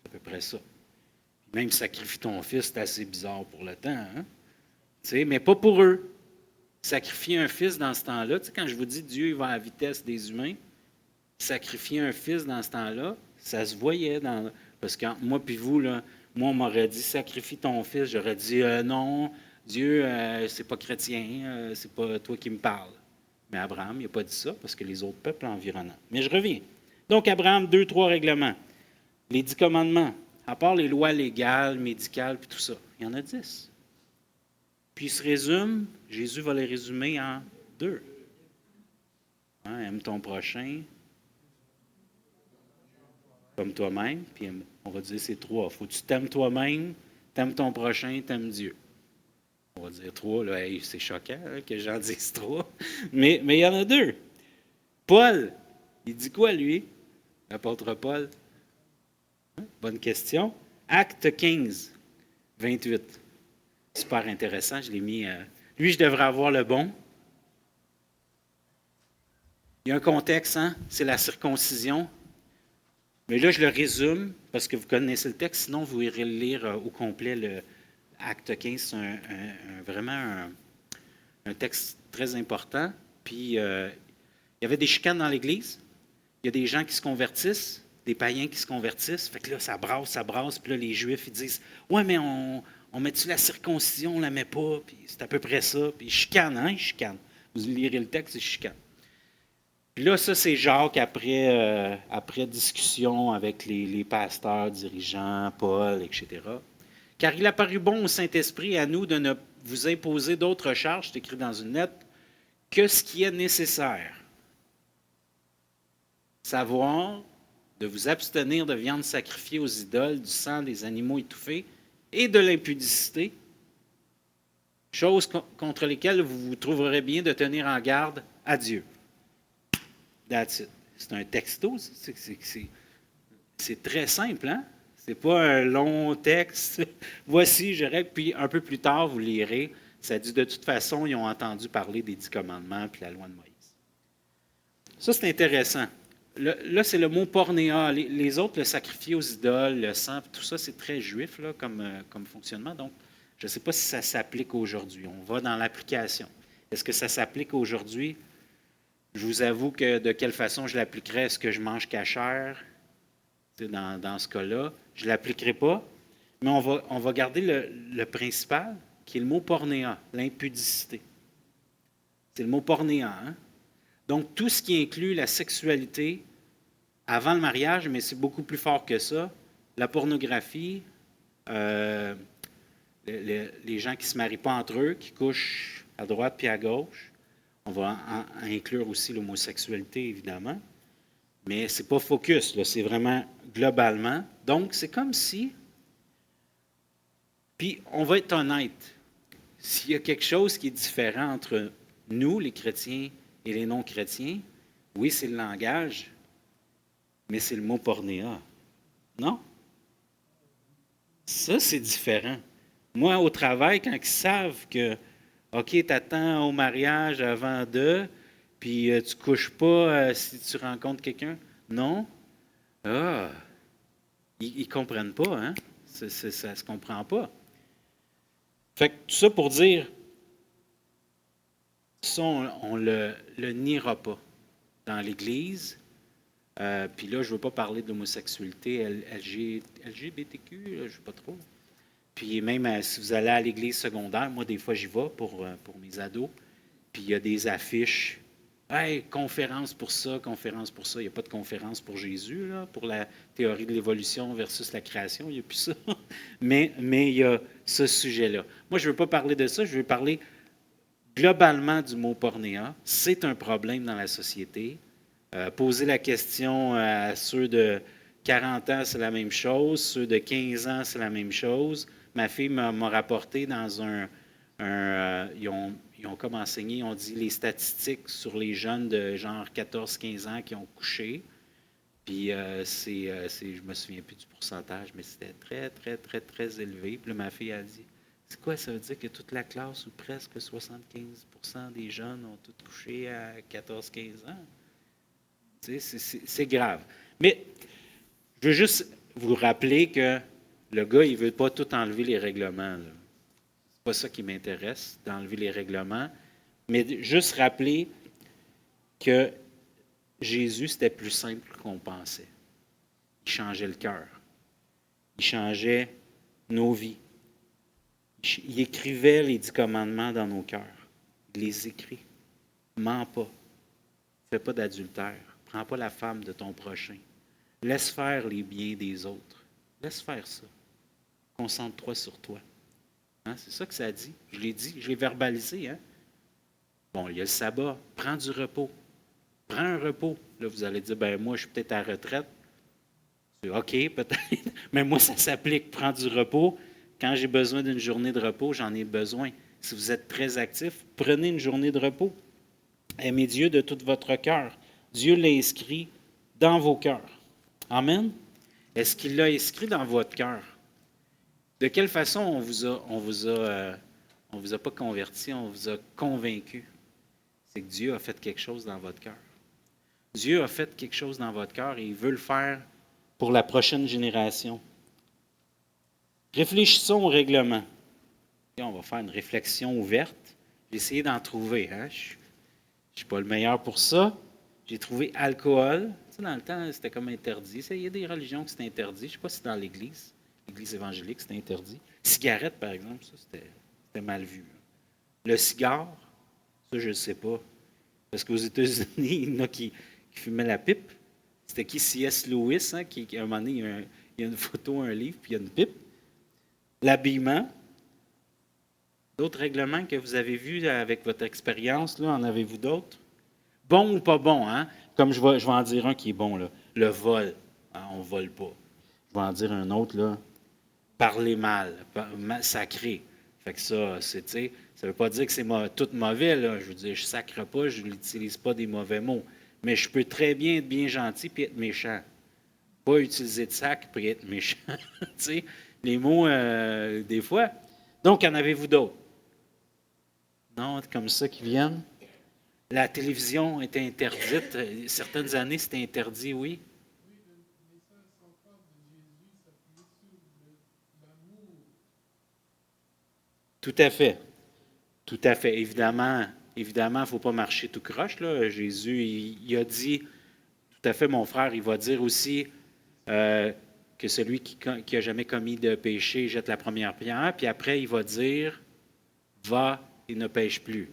c'est à peu près ça. Puis même sacrifie ton fils, c'est assez bizarre pour le temps. Hein? Mais pas pour eux. Sacrifier un fils dans ce temps-là, quand je vous dis Dieu il va à la vitesse des humains, sacrifier un fils dans ce temps-là, ça se voyait. Parce que moi puis vous, là, moi, on m'aurait dit, sacrifie ton fils. J'aurais dit, non, Dieu, c'est pas chrétien, c'est pas toi qui me parles. Mais Abraham, il n'a pas dit ça parce que les autres peuples environnants. Mais je reviens. Donc, Abraham, 2-3 règlements. Les 10 commandements, à part les lois légales, médicales, puis tout ça, il y en a 10. Puis il se résume, Jésus va les résumer en 2. Aime ton prochain comme toi-même, puis on va dire c'est 3. Faut que tu t'aimes toi-même, t'aimes ton prochain, t'aimes Dieu. On va dire 3, là, hey, c'est choquant que j'en dise 3. Mais il y en a 2. Paul, il dit quoi, lui? L'apôtre Paul? Bonne question. Acte 15, 28. Super intéressant, je l'ai mis. Lui, je devrais avoir le bon. Il y a un contexte, hein? C'est la circoncision. Mais là, je le résume parce que vous connaissez le texte, sinon vous irez le lire au complet. Le Acte 15, c'est vraiment un texte très important. Puis, il y avait des chicanes dans l'Église. Il y a des gens qui se convertissent, des païens qui se convertissent. Fait que là, ça brasse. Puis là, les Juifs, ils disent « Ouais, mais on met-tu la circoncision, on ne la met pas? » Puis c'est à peu près ça. Puis ils chicanent, hein? Ils chicanent. Vous lirez le texte, ils chicanent. Puis là, ça, c'est Jacques après discussion avec les pasteurs, dirigeants, Paul, etc. « Car il a paru bon au Saint-Esprit à nous de ne vous imposer d'autres charges, c'est écrit dans une lettre, que ce qui est nécessaire. Savoir de vous abstenir de viande sacrifiée aux idoles, du sang des animaux étouffés et de l'impudicité, choses contre lesquelles vous vous trouverez bien de tenir en garde à Dieu. » That's it. C'est un texto, c'est très simple, hein? C'est pas un long texte. Voici, je règle, puis un peu plus tard, vous lirez, ça dit de toute façon, ils ont entendu parler des 10 commandements puis la loi de Moïse. Ça, c'est intéressant. Là, c'est le mot pornéa. Les autres, le sacrifier aux idoles, le sang, tout ça, c'est très juif là, comme fonctionnement. Donc, je ne sais pas si ça s'applique aujourd'hui. On va dans l'application. Est-ce que ça s'applique aujourd'hui? Je vous avoue que de quelle façon je l'appliquerais? Est-ce que je mange cachère? Dans ce cas-là, je ne l'appliquerai pas. Mais on va garder le principal, qui est le mot pornéa, l'impudicité. C'est le mot pornéa, hein? Donc, tout ce qui inclut la sexualité avant le mariage, mais c'est beaucoup plus fort que ça, la pornographie, les gens qui ne se marient pas entre eux, qui couchent à droite puis à gauche. On va inclure aussi l'homosexualité, évidemment. Mais ce n'est pas focus, là, c'est vraiment globalement. Donc, c'est comme si... Puis, on va être honnête. S'il y a quelque chose qui est différent entre nous, les chrétiens, et les non-chrétiens, oui, c'est le langage, mais c'est le mot pornéa. Non? Ça, c'est différent. Moi, au travail, quand ils savent que, OK, t'attends au mariage avant d'eux, puis tu ne couches pas si tu rencontres quelqu'un. Non? Ah! Ils ne comprennent pas, hein? Ça ne se comprend pas. Fait que tout ça pour dire, ça, on ne le niera pas dans l'Église. Puis là, je ne veux pas parler de l'homosexualité, LGBTQ, je ne sais pas trop. Puis même si vous allez à l'Église secondaire, moi, des fois, j'y vais pour mes ados. Puis il y a des affiches. Hey, conférence pour ça, conférence pour ça. Il n'y a pas de conférence pour Jésus, là, pour la théorie de l'évolution versus la création. Il n'y a plus ça. Mais il y a ce sujet-là. Moi, je ne veux pas parler de ça. Je veux parler globalement du mot pornéa. C'est un problème dans la société. Poser la question à ceux de 40 ans, c'est la même chose. Ceux de 15 ans, c'est la même chose. Ma fille m'a rapporté dans ils ont comme enseigné, ils ont dit les statistiques sur les jeunes de genre 14-15 ans qui ont couché. Puis je me souviens plus du pourcentage, mais c'était très, très, très, très élevé. Puis là, ma fille a dit, c'est quoi, ça veut dire que toute la classe, ou presque 75% des jeunes ont tous couché à 14-15 ans? Tu sais, c'est grave. Mais je veux juste vous rappeler que le gars, il ne veut pas tout enlever les règlements. Ce n'est pas ça qui m'intéresse, d'enlever les règlements. Mais juste rappeler que Jésus, c'était plus simple qu'on pensait. Il changeait le cœur. Il changeait nos vies. Il écrivait les 10 commandements dans nos cœurs. Il les écrit. Mens pas. Fais pas d'adultère. Prends pas la femme de ton prochain. Laisse faire les biens des autres. Laisse faire ça. Concentre-toi sur toi. Hein? C'est ça que ça dit. Je l'ai dit, je l'ai verbalisé. Hein? Bon, il y a le sabbat. Prends du repos. Prends un repos. Là, vous allez dire, ben moi, je suis peut-être à la retraite. OK, peut-être. Mais moi, ça s'applique. Prends du repos. Quand j'ai besoin d'une journée de repos, j'en ai besoin. Si vous êtes très actif, prenez une journée de repos. Aimez Dieu de tout votre cœur. Dieu l'a inscrit dans vos cœurs. Amen. Est-ce qu'il l'a inscrit dans votre cœur? De quelle façon on vous a pas converti, on vous a convaincu? C'est que Dieu a fait quelque chose dans votre cœur. Dieu a fait quelque chose dans votre cœur et il veut le faire pour la prochaine génération. Réfléchissons au règlement. Et on va faire une réflexion ouverte. J'ai essayé d'en trouver. Hein? Je ne suis pas le meilleur pour ça. J'ai trouvé alcool. Tu sais, dans le temps, c'était comme interdit. Il y a des religions qui c'était interdit. Je ne sais pas si dans l'Église évangélique, c'était interdit. Cigarette, par exemple, ça, c'était mal vu. Le cigare, ça, je ne sais pas. Parce qu'aux États-Unis, il y en a qui fumaient la pipe. C'était qui? C.S. Lewis, hein, qui, à un moment donné, il y a une photo, un livre, puis il y a une pipe. L'habillement. D'autres règlements que vous avez vus avec votre expérience, là, en avez-vous d'autres? Bon ou pas bon, hein? Comme je vais en dire un qui est bon, là. Le vol. Hein, on ne vole pas. Je vais en dire un autre, là. Parler mal, sacré. Fait que ça, c'est, tu sais, ça ne veut pas dire que c'est tout mauvais, là. Je veux dire, je ne sacre pas, je n'utilise pas des mauvais mots. Mais je peux très bien être bien gentil puis être méchant. Pas utiliser de sac puis être méchant. Tu sais, les mots, des fois. Donc, en avez-vous d'autres? Non, comme ça qui viennent. La télévision était interdite. Certaines années, c'était interdit, oui. Tout à fait. Tout à fait. Évidemment, il ne faut pas marcher tout croche. Là. Jésus, il a dit, tout à fait, mon frère, il va dire aussi que celui qui n'a jamais commis de péché jette la première pierre. Puis après, il va dire, va et ne pêche plus.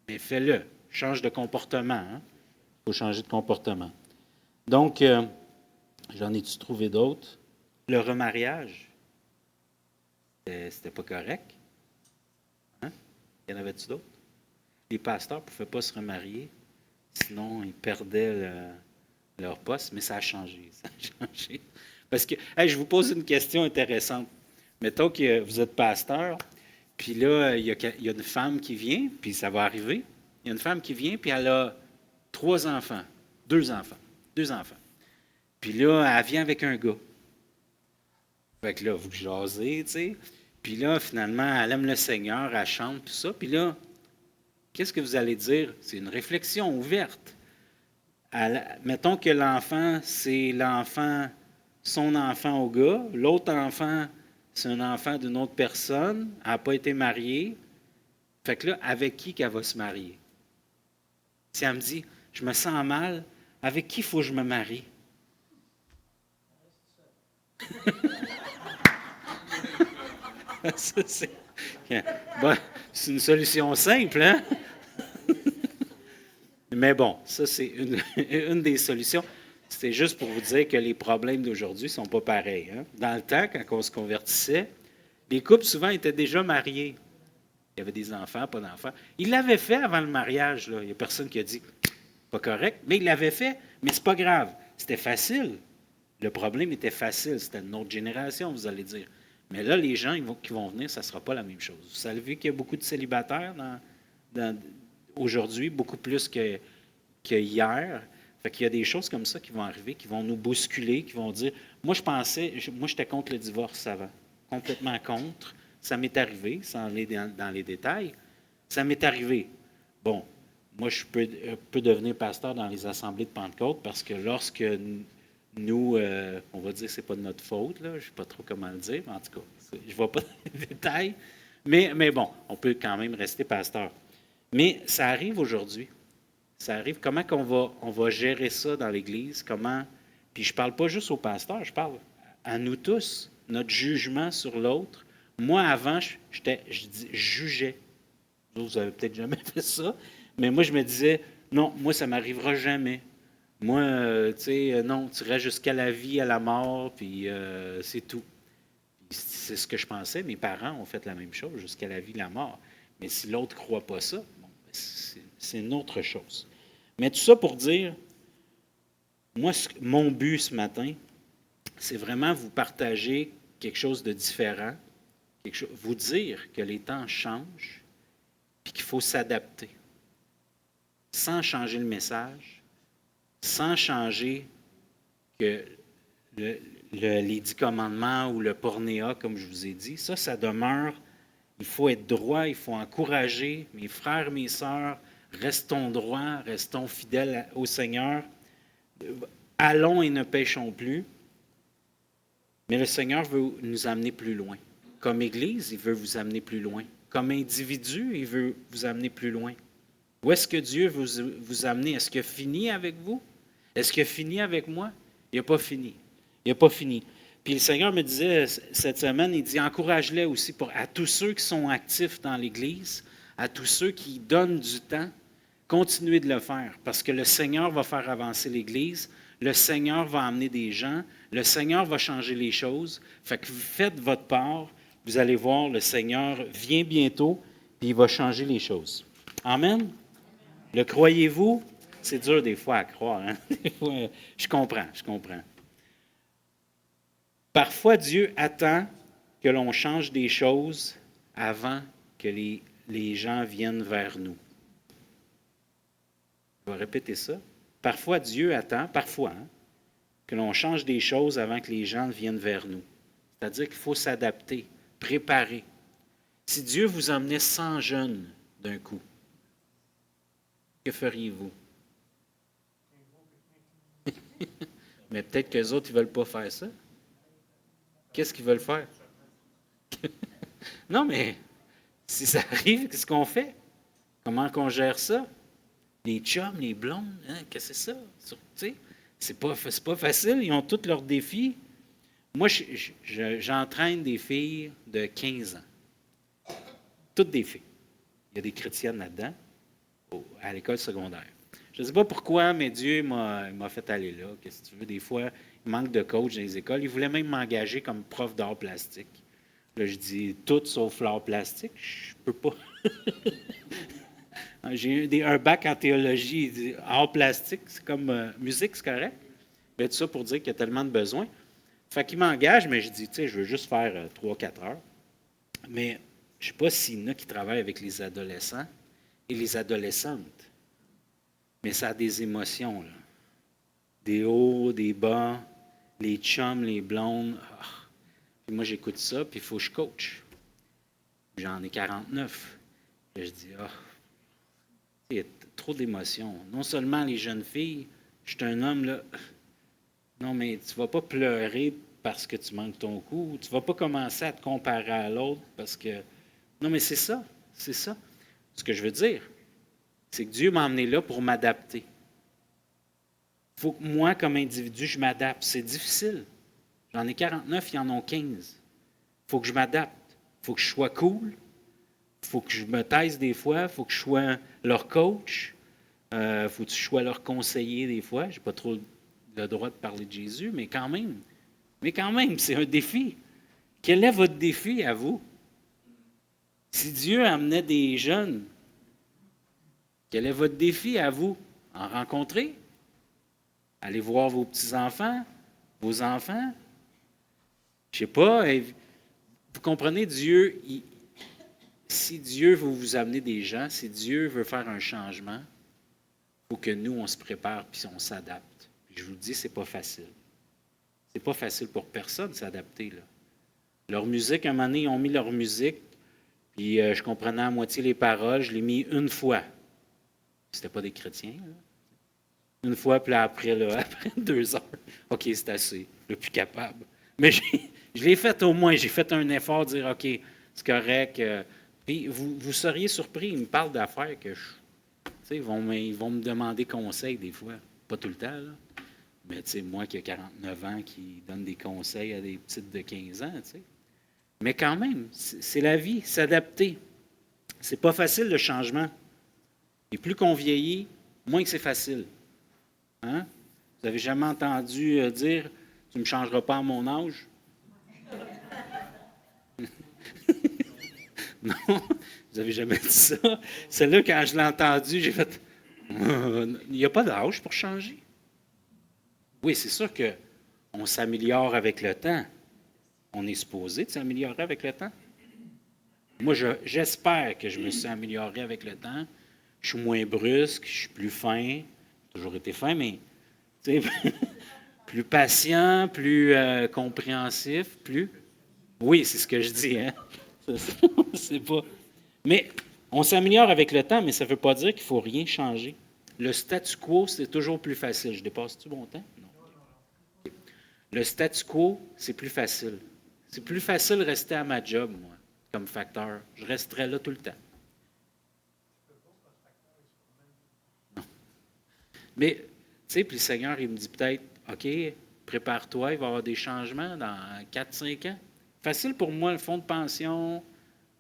Mais fais-le. Change de comportement. Hein? Il faut changer de comportement. Donc, j'en ai-tu trouvé d'autres? Le remariage, c'était pas correct. Hein? Y en avait-tu d'autres? Les pasteurs ne pouvaient pas se remarier, sinon ils perdaient leur poste, mais ça a changé. Ça a changé. Parce que, je vous pose une question intéressante. Mettons que vous êtes pasteur, puis là, il y a une femme qui vient, puis ça va arriver. Il y a une femme qui vient, puis elle a 3 enfants, 2 enfants. Puis là, elle vient avec un gars. Fait que là, vous jasez, tu sais. Puis là, finalement, elle aime le Seigneur, elle chante, tout ça. Puis là, qu'est-ce que vous allez dire? C'est une réflexion ouverte. Mettons que l'enfant, c'est son enfant au gars. L'autre enfant, c'est un enfant d'une autre personne. Elle n'a pas été mariée. Fait que là, avec qui qu'elle va se marier? Si elle me dit, je me sens mal, avec qui il faut que je me marie? Ça, c'est une solution simple, hein? Mais bon, ça, c'est une des solutions. C'était juste pour vous dire que les problèmes d'aujourd'hui ne sont pas pareils. Hein? Dans le temps, quand on se convertissait, les couples, souvent, étaient déjà mariés. Il y avait des enfants, pas d'enfants. Ils l'avaient fait avant le mariage. Là. Il n'y a personne qui a dit « pas correct », mais ils l'avaient fait. Mais c'est pas grave. C'était facile. Le problème était facile. C'était une autre génération, vous allez dire. Mais là, les gens qui vont venir, ça ne sera pas la même chose. Vous savez qu'il y a beaucoup de célibataires aujourd'hui, beaucoup plus que hier. Fait qu'il y a des choses comme ça qui vont arriver, qui vont nous bousculer, qui vont dire, moi j'étais contre le divorce avant, complètement contre. Ça m'est arrivé, sans aller dans les détails. Ça m'est arrivé. Bon, moi je peux devenir pasteur dans les assemblées de Pentecôte parce que lorsque nous, on va dire que ce n'est pas de notre faute, là, je ne sais pas trop comment le dire, mais en tout cas, je ne vois pas dans les détails. Mais bon, on peut quand même rester pasteur. Mais ça arrive aujourd'hui. Ça arrive. Comment on va gérer ça dans l'Église? Comment? Puis je ne parle pas juste au pasteur, je parle à nous tous, notre jugement sur l'autre. Moi, avant, je jugeais. Vous n'avez peut-être jamais fait ça, mais moi, je me disais, non, moi, ça ne m'arrivera jamais. Moi, tu sais, non, tu restes jusqu'à la vie, à la mort, puis c'est tout. C'est ce que je pensais. Mes parents ont fait la même chose jusqu'à la vie, la mort. Mais si l'autre ne croit pas ça, bon, c'est une autre chose. Mais tout ça pour dire, moi, mon but ce matin, c'est vraiment vous partager quelque chose de différent, vous dire que les temps changent et qu'il faut s'adapter. Sans changer le message, sans changer que les 10 commandements ou le pornéa, comme je vous ai dit, ça demeure. Il faut être droit, il faut encourager mes frères, mes sœurs, restons droits, restons fidèles au Seigneur. Allons et ne péchons plus. Mais le Seigneur veut nous amener plus loin. Comme Église, il veut vous amener plus loin. Comme individu, il veut vous amener plus loin. Où est-ce que Dieu veut vous amener? Est-ce qu'il a fini avec vous? Est-ce qu'il a fini avec moi? Il n'a pas fini. Il n'a pas fini. Puis le Seigneur me disait cette semaine, il dit, encourage-les aussi à tous ceux qui sont actifs dans l'Église, à tous ceux qui donnent du temps, continuez de le faire, parce que le Seigneur va faire avancer l'Église, le Seigneur va amener des gens, le Seigneur va changer les choses. Fait que vous faites votre part, vous allez voir, le Seigneur vient bientôt, puis il va changer les choses. Amen? Le croyez-vous? C'est dur des fois à croire. Hein? Des fois, je comprends. Parfois, Dieu attend que l'on change des choses avant que les gens viennent vers nous. Je vais répéter ça. Parfois, Dieu attend, que l'on change des choses avant que les gens viennent vers nous. C'est-à-dire qu'il faut s'adapter, préparer. Si Dieu vous emmenait 100 jeunes d'un coup, que feriez-vous? Mais peut-être qu'eux autres, ils ne veulent pas faire ça. Qu'est-ce qu'ils veulent faire? Non, mais si ça arrive, qu'est-ce qu'on fait? Comment qu'on gère ça? Les chums, les blondes, hein, qu'est-ce que c'est ça? Tu sais, c'est pas facile, ils ont tous leurs défis. Moi, j'entraîne des filles de 15 ans. Toutes des filles. Il y a des chrétiennes là-dedans, à l'école secondaire. Je ne sais pas pourquoi, mais Dieu m'a fait aller là. Qu'est-ce que tu veux? Des fois, il manque de coach dans les écoles. Il voulait même m'engager comme prof d'art plastique. Là, je dis tout sauf l'art plastique. Je peux pas. J'ai un bac en théologie. Art plastique, c'est comme musique, c'est correct. Mais tout ça pour dire qu'il y a tellement de besoins. Fait qu'il m'engage, mais je dis, tu sais, je veux juste faire 3-4 heures. Mais je ne sais pas s'il y en a qui travaillent avec les adolescents et les adolescentes. Mais ça a des émotions, là. Des hauts, des bas, les chums, les blondes. Ah. Puis moi, j'écoute ça, puis il faut que je coach. J'en ai 49. Puis je dis, il y a trop d'émotions. Non seulement les jeunes filles, je suis un homme, là. Non, mais tu ne vas pas pleurer parce que tu manques ton coup. Tu ne vas pas commencer à te comparer à l'autre parce que... Non, mais c'est ça. Ce que je veux dire, c'est que Dieu m'a emmené là pour m'adapter. Il faut que moi, comme individu, je m'adapte. C'est difficile. J'en ai 49, ils en ont 15. Il faut que je m'adapte. Il faut que je sois cool. Il faut que je me taise des fois. Il faut que je sois leur coach. Il faut que je sois leur conseiller des fois. Je n'ai pas trop le droit de parler de Jésus, mais quand même. C'est un défi. Quel est votre défi à vous? Si Dieu amenait des jeunes, quel est votre défi à vous? En rencontrer? Aller voir vos petits-enfants? Vos enfants? Je ne sais pas. Vous comprenez, Dieu, si Dieu veut vous amener des gens, si Dieu veut faire un changement, il faut que nous, on se prépare et on s'adapte. Je vous le dis, c'est pas facile. C'est pas facile pour personne de s'adapter, là. Leur musique, un moment donné, ils ont mis leur musique, puis je comprenais à moitié les paroles, je l'ai mis une fois. C'était pas des chrétiens, là. Une fois, puis là, après 2 heures, OK, c'est assez, je ne suis plus capable. Mais je l'ai fait au moins, j'ai fait un effort de dire, OK, c'est correct. Puis vous seriez surpris, il me parle d'affaires que sais, ils vont me demander conseil des fois. Pas tout le temps, là. Mais tu sais, moi qui ai 49 ans, qui donne des conseils à des petites de 15 ans, tu sais. Mais quand même, c'est la vie, s'adapter. C'est pas facile le changement. Et plus qu'on vieillit, moins que c'est facile. Hein? Vous n'avez jamais entendu dire « Tu ne me changeras pas à mon âge? » Non, vous n'avez jamais dit ça. Celle-là, quand je l'ai entendu, j'ai fait il n'y a pas d'âge pour changer. Oui, c'est sûr qu'on s'améliore avec le temps. On est supposé de s'améliorer avec le temps. Moi, j'espère que je me suis amélioré avec le temps. Je suis moins brusque, je suis plus fin. J'ai toujours été fin, mais plus patient, plus compréhensif, plus. Oui, c'est ce que je dis, hein? C'est pas. Mais on s'améliore avec le temps, mais ça ne veut pas dire qu'il ne faut rien changer. Le statu quo, c'est toujours plus facile. Je dépasse-tu mon temps? Non. Le statu quo, c'est plus facile. C'est plus facile de rester à ma job, moi, comme facteur. Je resterai là tout le temps. Non. Mais, tu sais, puis le Seigneur, il me dit peut-être, OK, prépare-toi, il va y avoir des changements dans 4-5 ans. Facile pour moi, le fonds de pension,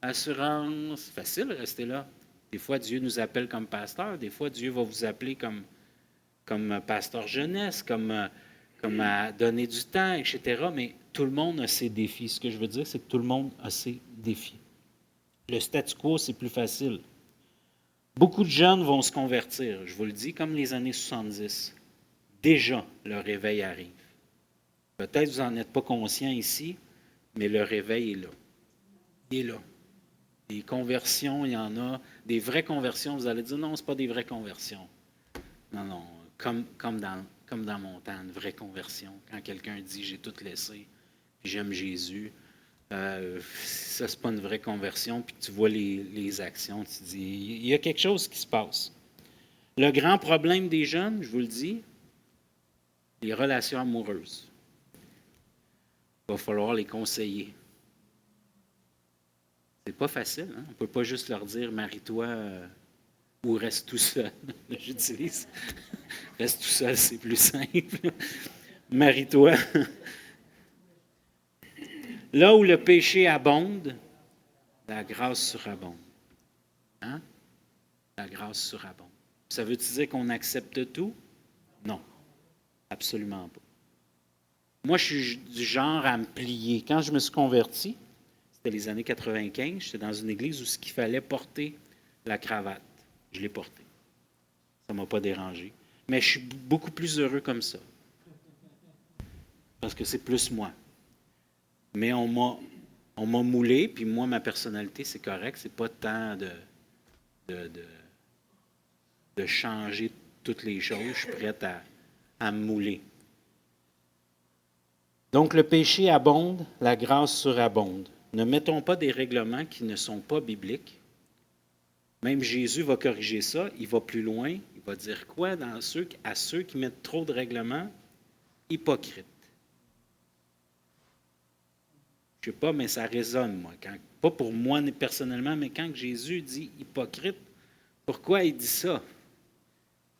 assurance, facile de rester là. Des fois, Dieu nous appelle comme pasteur. Des fois, Dieu va vous appeler comme pasteur jeunesse, comme à donner du temps, etc. Mais tout le monde a ses défis. Ce que je veux dire, c'est que tout le monde a ses défis. Le statu quo, c'est plus facile. Beaucoup de jeunes vont se convertir. Je vous le dis, comme les années 70. Déjà, le réveil arrive. Peut-être vous n'en êtes pas conscient ici, mais le réveil est là. Il est là. Des conversions, il y en a. Des vraies conversions, vous allez dire, non, ce n'est pas des vraies conversions. Non, non, comme dans mon temps, une vraie conversion. Quand quelqu'un dit, j'ai tout laissé, puis j'aime Jésus, ça, c'est pas une vraie conversion, puis tu vois les actions, tu dis, il y a quelque chose qui se passe. Le grand problème des jeunes, je vous le dis, les relations amoureuses. Il va falloir les conseiller. C'est pas facile, hein? On ne peut pas juste leur dire marie-toi ou reste tout seul. J'utilise. Reste tout seul, c'est plus simple. Marie-toi. Là où le péché abonde, la grâce surabonde. Hein? La grâce surabonde. Ça veut-tu dire qu'on accepte tout? Non, absolument pas. Moi, je suis du genre à me plier. Quand je me suis converti, c'était les années 95, j'étais dans une église où ce qu'il fallait porter la cravate. Je l'ai portée. Ça ne m'a pas dérangé. Mais je suis beaucoup plus heureux comme ça. Parce que c'est plus moi. Mais on m'a moulé, puis moi, ma personnalité, c'est correct. C'est pas tant de changer toutes les choses. Je suis prêt à me mouler. Donc, le péché abonde, la grâce surabonde. Ne mettons pas des règlements qui ne sont pas bibliques. Même Jésus va corriger ça. Il va plus loin. Il va dire quoi à ceux qui mettent trop de règlements? Hypocrites. Je ne sais pas, mais ça résonne, moi. Pas pour moi personnellement, mais quand Jésus dit hypocrite, pourquoi il dit ça?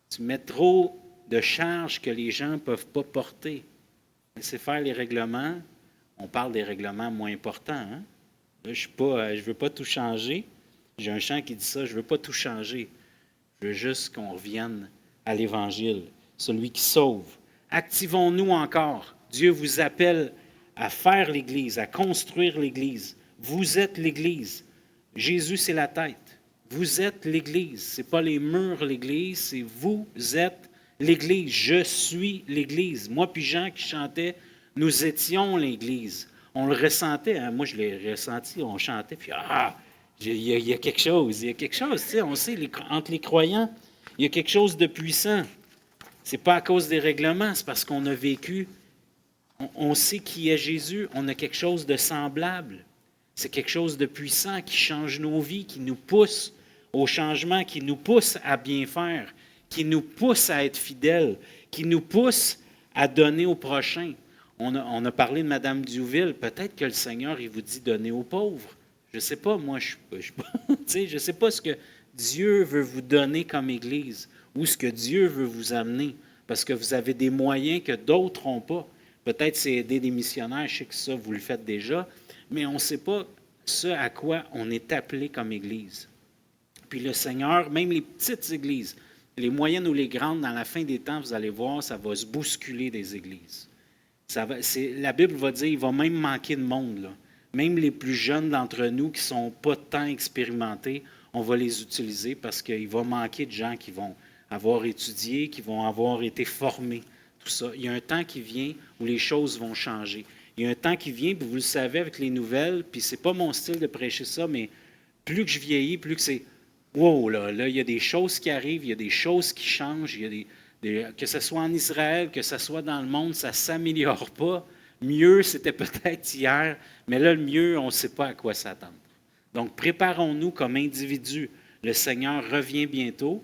Tu mets trop de charges que les gens ne peuvent pas porter. Laissez faire les règlements. On parle des règlements moins importants. Hein? Là, je ne veux pas tout changer. J'ai un chant qui dit ça, je ne veux pas tout changer. Je veux juste qu'on revienne à l'Évangile, celui qui sauve. Activons-nous encore. Dieu vous appelle à faire l'Église, à construire l'Église. Vous êtes l'Église. Jésus, c'est la tête. Vous êtes l'Église. Ce n'est pas les murs, l'Église, c'est vous êtes l'Église. Je suis l'Église. Moi puis Jean qui chantait, nous étions l'Église. On le ressentait. Hein? Moi, je l'ai ressenti. On chantait, puis il y a quelque chose. Il y a quelque chose. Tu sais, on sait, entre les croyants, il y a quelque chose de puissant. Ce n'est pas à cause des règlements, c'est parce qu'on a vécu. On sait qui est Jésus. On a quelque chose de semblable. C'est quelque chose de puissant qui change nos vies, qui nous pousse au changement, qui nous pousse à bien faire, qui nous pousse à être fidèles, qui nous pousse à donner au prochain. On a parlé de Mme Diouville. Peut-être que le Seigneur, il vous dit donner aux pauvres. Je ne sais pas, moi, je ne sais pas ce que Dieu veut vous donner comme Église, où est-ce que Dieu veut vous amener, parce que vous avez des moyens que d'autres n'ont pas. Peut-être c'est aider des missionnaires, je sais que ça, vous le faites déjà, mais on ne sait pas ce à quoi on est appelé comme Église. Puis le Seigneur, même les petites églises, les moyennes ou les grandes, dans la fin des temps, vous allez voir, ça va se bousculer des églises. La Bible va dire qu'il va même manquer de monde, là. Même les plus jeunes d'entre nous qui ne sont pas tant expérimentés, on va les utiliser parce qu'il va manquer de gens qui vont avoir étudié, qui vont avoir été formés, tout ça. Il y a un temps qui vient où les choses vont changer. Il y a un temps qui vient, puis vous le savez avec les nouvelles, puis c'est pas mon style de prêcher ça, mais plus que je vieillis, plus que c'est wow, là, il y a des choses qui arrivent, il y a des choses qui changent, il y a que ce soit en Israël, que ce soit dans le monde, ça ne s'améliore pas. Mieux, c'était peut-être hier, mais là, le mieux, on ne sait pas à quoi s'attendre. Donc, préparons-nous comme individus. Le Seigneur revient bientôt.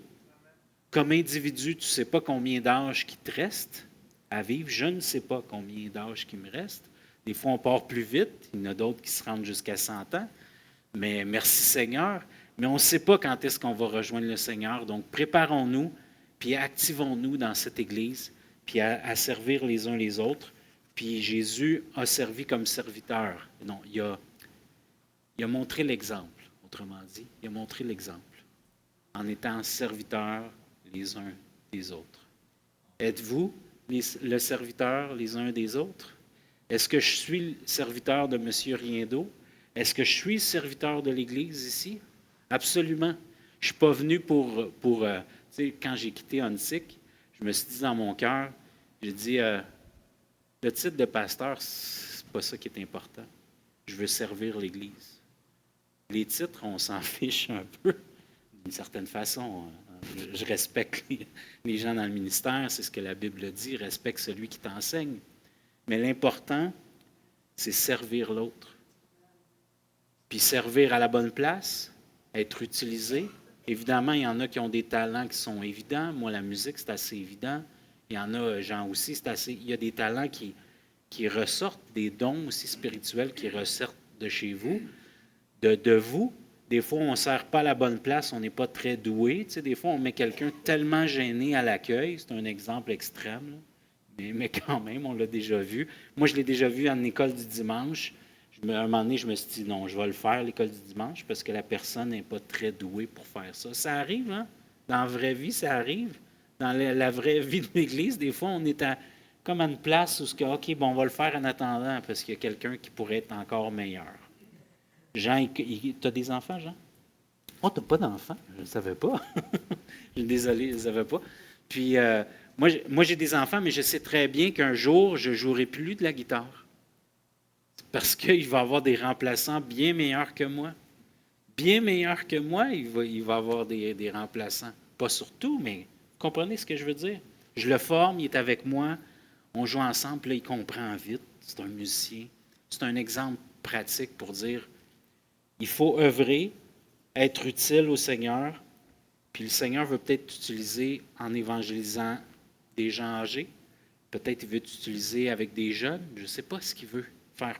Comme individu, tu ne sais pas combien d'âge qui te reste à vivre. Je ne sais pas combien d'âge qui me reste. Des fois, on part plus vite. Il y en a d'autres qui se rendent jusqu'à 100 ans. Mais merci Seigneur. Mais on ne sait pas quand est-ce qu'on va rejoindre le Seigneur. Donc, préparons-nous, puis activons-nous dans cette Église, puis à servir les uns les autres. Puis Jésus a servi comme serviteur. Non, il a montré l'exemple, autrement dit. Il a montré l'exemple en étant serviteur les uns des autres. Êtes-vous le serviteur les uns des autres? Est-ce que je suis le serviteur de M. Riendo? Est-ce que je suis serviteur de l'Église ici? Absolument. Je ne suis pas venu pour tu sais, quand j'ai quitté ONSIC, je me suis dit dans mon cœur, j'ai dit, le titre de pasteur, ce n'est pas ça qui est important. Je veux servir l'Église. Les titres, on s'en fiche un peu, d'une certaine façon. Je respecte les gens dans le ministère, c'est ce que la Bible dit, respecte celui qui t'enseigne. Mais l'important, c'est servir l'autre. Puis servir à la bonne place, être utilisé. Évidemment, il y en a qui ont des talents qui sont évidents. Moi, la musique, c'est assez évident. Il y en a, Jean aussi, c'est assez. Il y a des talents qui ressortent, des dons aussi spirituels qui ressortent de chez vous, de vous. Des fois, on ne sert pas à la bonne place, on n'est pas très doué. Tu sais, des fois, on met quelqu'un tellement gêné à l'accueil. C'est un exemple extrême, là. Mais quand même, on l'a déjà vu. Moi, je l'ai déjà vu en école du dimanche. À un moment donné, je me suis dit, non, je vais le faire, l'école du dimanche, parce que la personne n'est pas très douée pour faire ça. Ça arrive, hein? Dans la vraie vie, ça arrive. Dans la vraie vie de l'Église, des fois, on est comme à une place où, OK, bon, on va le faire en attendant, parce qu'il y a quelqu'un qui pourrait être encore meilleur. Jean, tu as des enfants, Jean? Oh, tu n'as pas d'enfants? Je ne savais pas. Je suis désolé, je ne savais pas. Puis, moi, j'ai des enfants, mais je sais très bien qu'un jour, je ne jouerai plus de la guitare. Parce qu'il va y avoir des remplaçants bien meilleurs que moi. Bien meilleurs que moi, il va avoir des remplaçants. Pas surtout, mais vous comprenez ce que je veux dire? Je le forme, il est avec moi, on joue ensemble, puis là, il comprend vite. C'est un musicien. C'est un exemple pratique pour dire, il faut œuvrer, être utile au Seigneur, puis le Seigneur veut peut-être t'utiliser en évangélisant des gens âgés. Peut-être il veut t'utiliser avec des jeunes. Je ne sais pas ce qu'il veut faire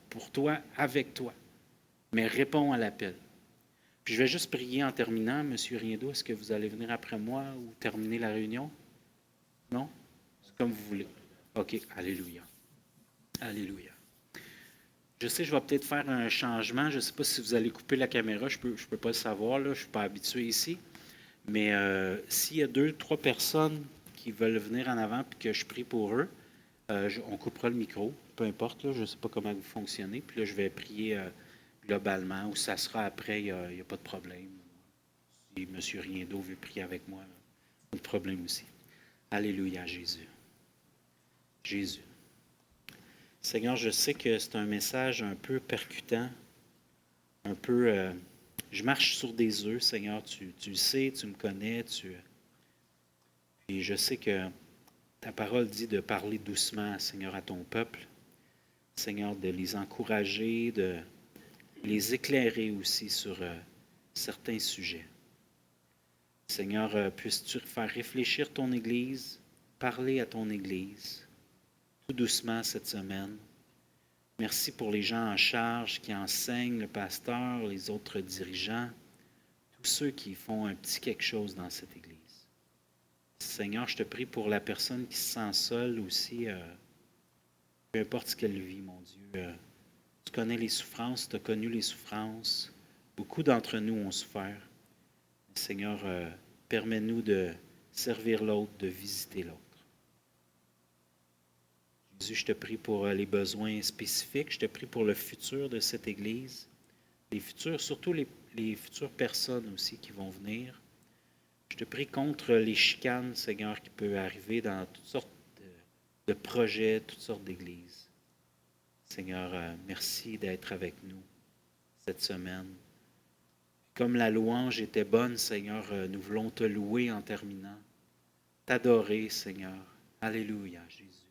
pour toi, avec toi. Mais réponds à l'appel. Puis je vais juste prier en terminant. Monsieur Riendo, est-ce que vous allez venir après moi ou terminer la réunion? Non? C'est comme vous voulez. OK. Alléluia. Alléluia. Je sais, je vais peut-être faire un changement. Je ne sais pas si vous allez couper la caméra. Je peux pas le savoir. Là. Je ne suis pas habitué ici. Mais s'il y a 2, 3 personnes qui veulent venir en avant et que je prie pour eux, on coupera le micro, peu importe, là, je ne sais pas comment vous fonctionnez. Puis là, je vais prier globalement, ou ça sera après, il n'y a pas de problème. Si M. Riendo veut prier avec moi, pas de problème aussi. Alléluia, Jésus. Jésus. Seigneur, je sais que c'est un message un peu percutant, un peu... je marche sur des œufs, Seigneur, tu le sais, tu me connais, et je sais que ta parole dit de parler doucement, Seigneur, à ton peuple. Seigneur, de les encourager, de les éclairer aussi sur certains sujets. Seigneur, puisses-tu faire réfléchir ton Église, parler à ton Église, tout doucement cette semaine. Merci pour les gens en charge qui enseignent, le pasteur, les autres dirigeants, tous ceux qui font un petit quelque chose dans cette Église. Seigneur, je te prie pour la personne qui se sent seule aussi, peu importe ce qu'elle vit, mon Dieu. Tu connais les souffrances, tu as connu les souffrances. Beaucoup d'entre nous ont souffert. Seigneur, permets-nous de servir l'autre, de visiter l'autre. Jésus, je te prie pour les besoins spécifiques. Je te prie pour le futur de cette Église. Les futurs, surtout les futures personnes aussi qui vont venir. Je te prie contre les chicanes, Seigneur, qui peuvent arriver dans toutes sortes de projets, toutes sortes d'églises. Seigneur, merci d'être avec nous cette semaine. Comme la louange était bonne, Seigneur, nous voulons te louer en terminant, t'adorer, Seigneur. Alléluia, Jésus.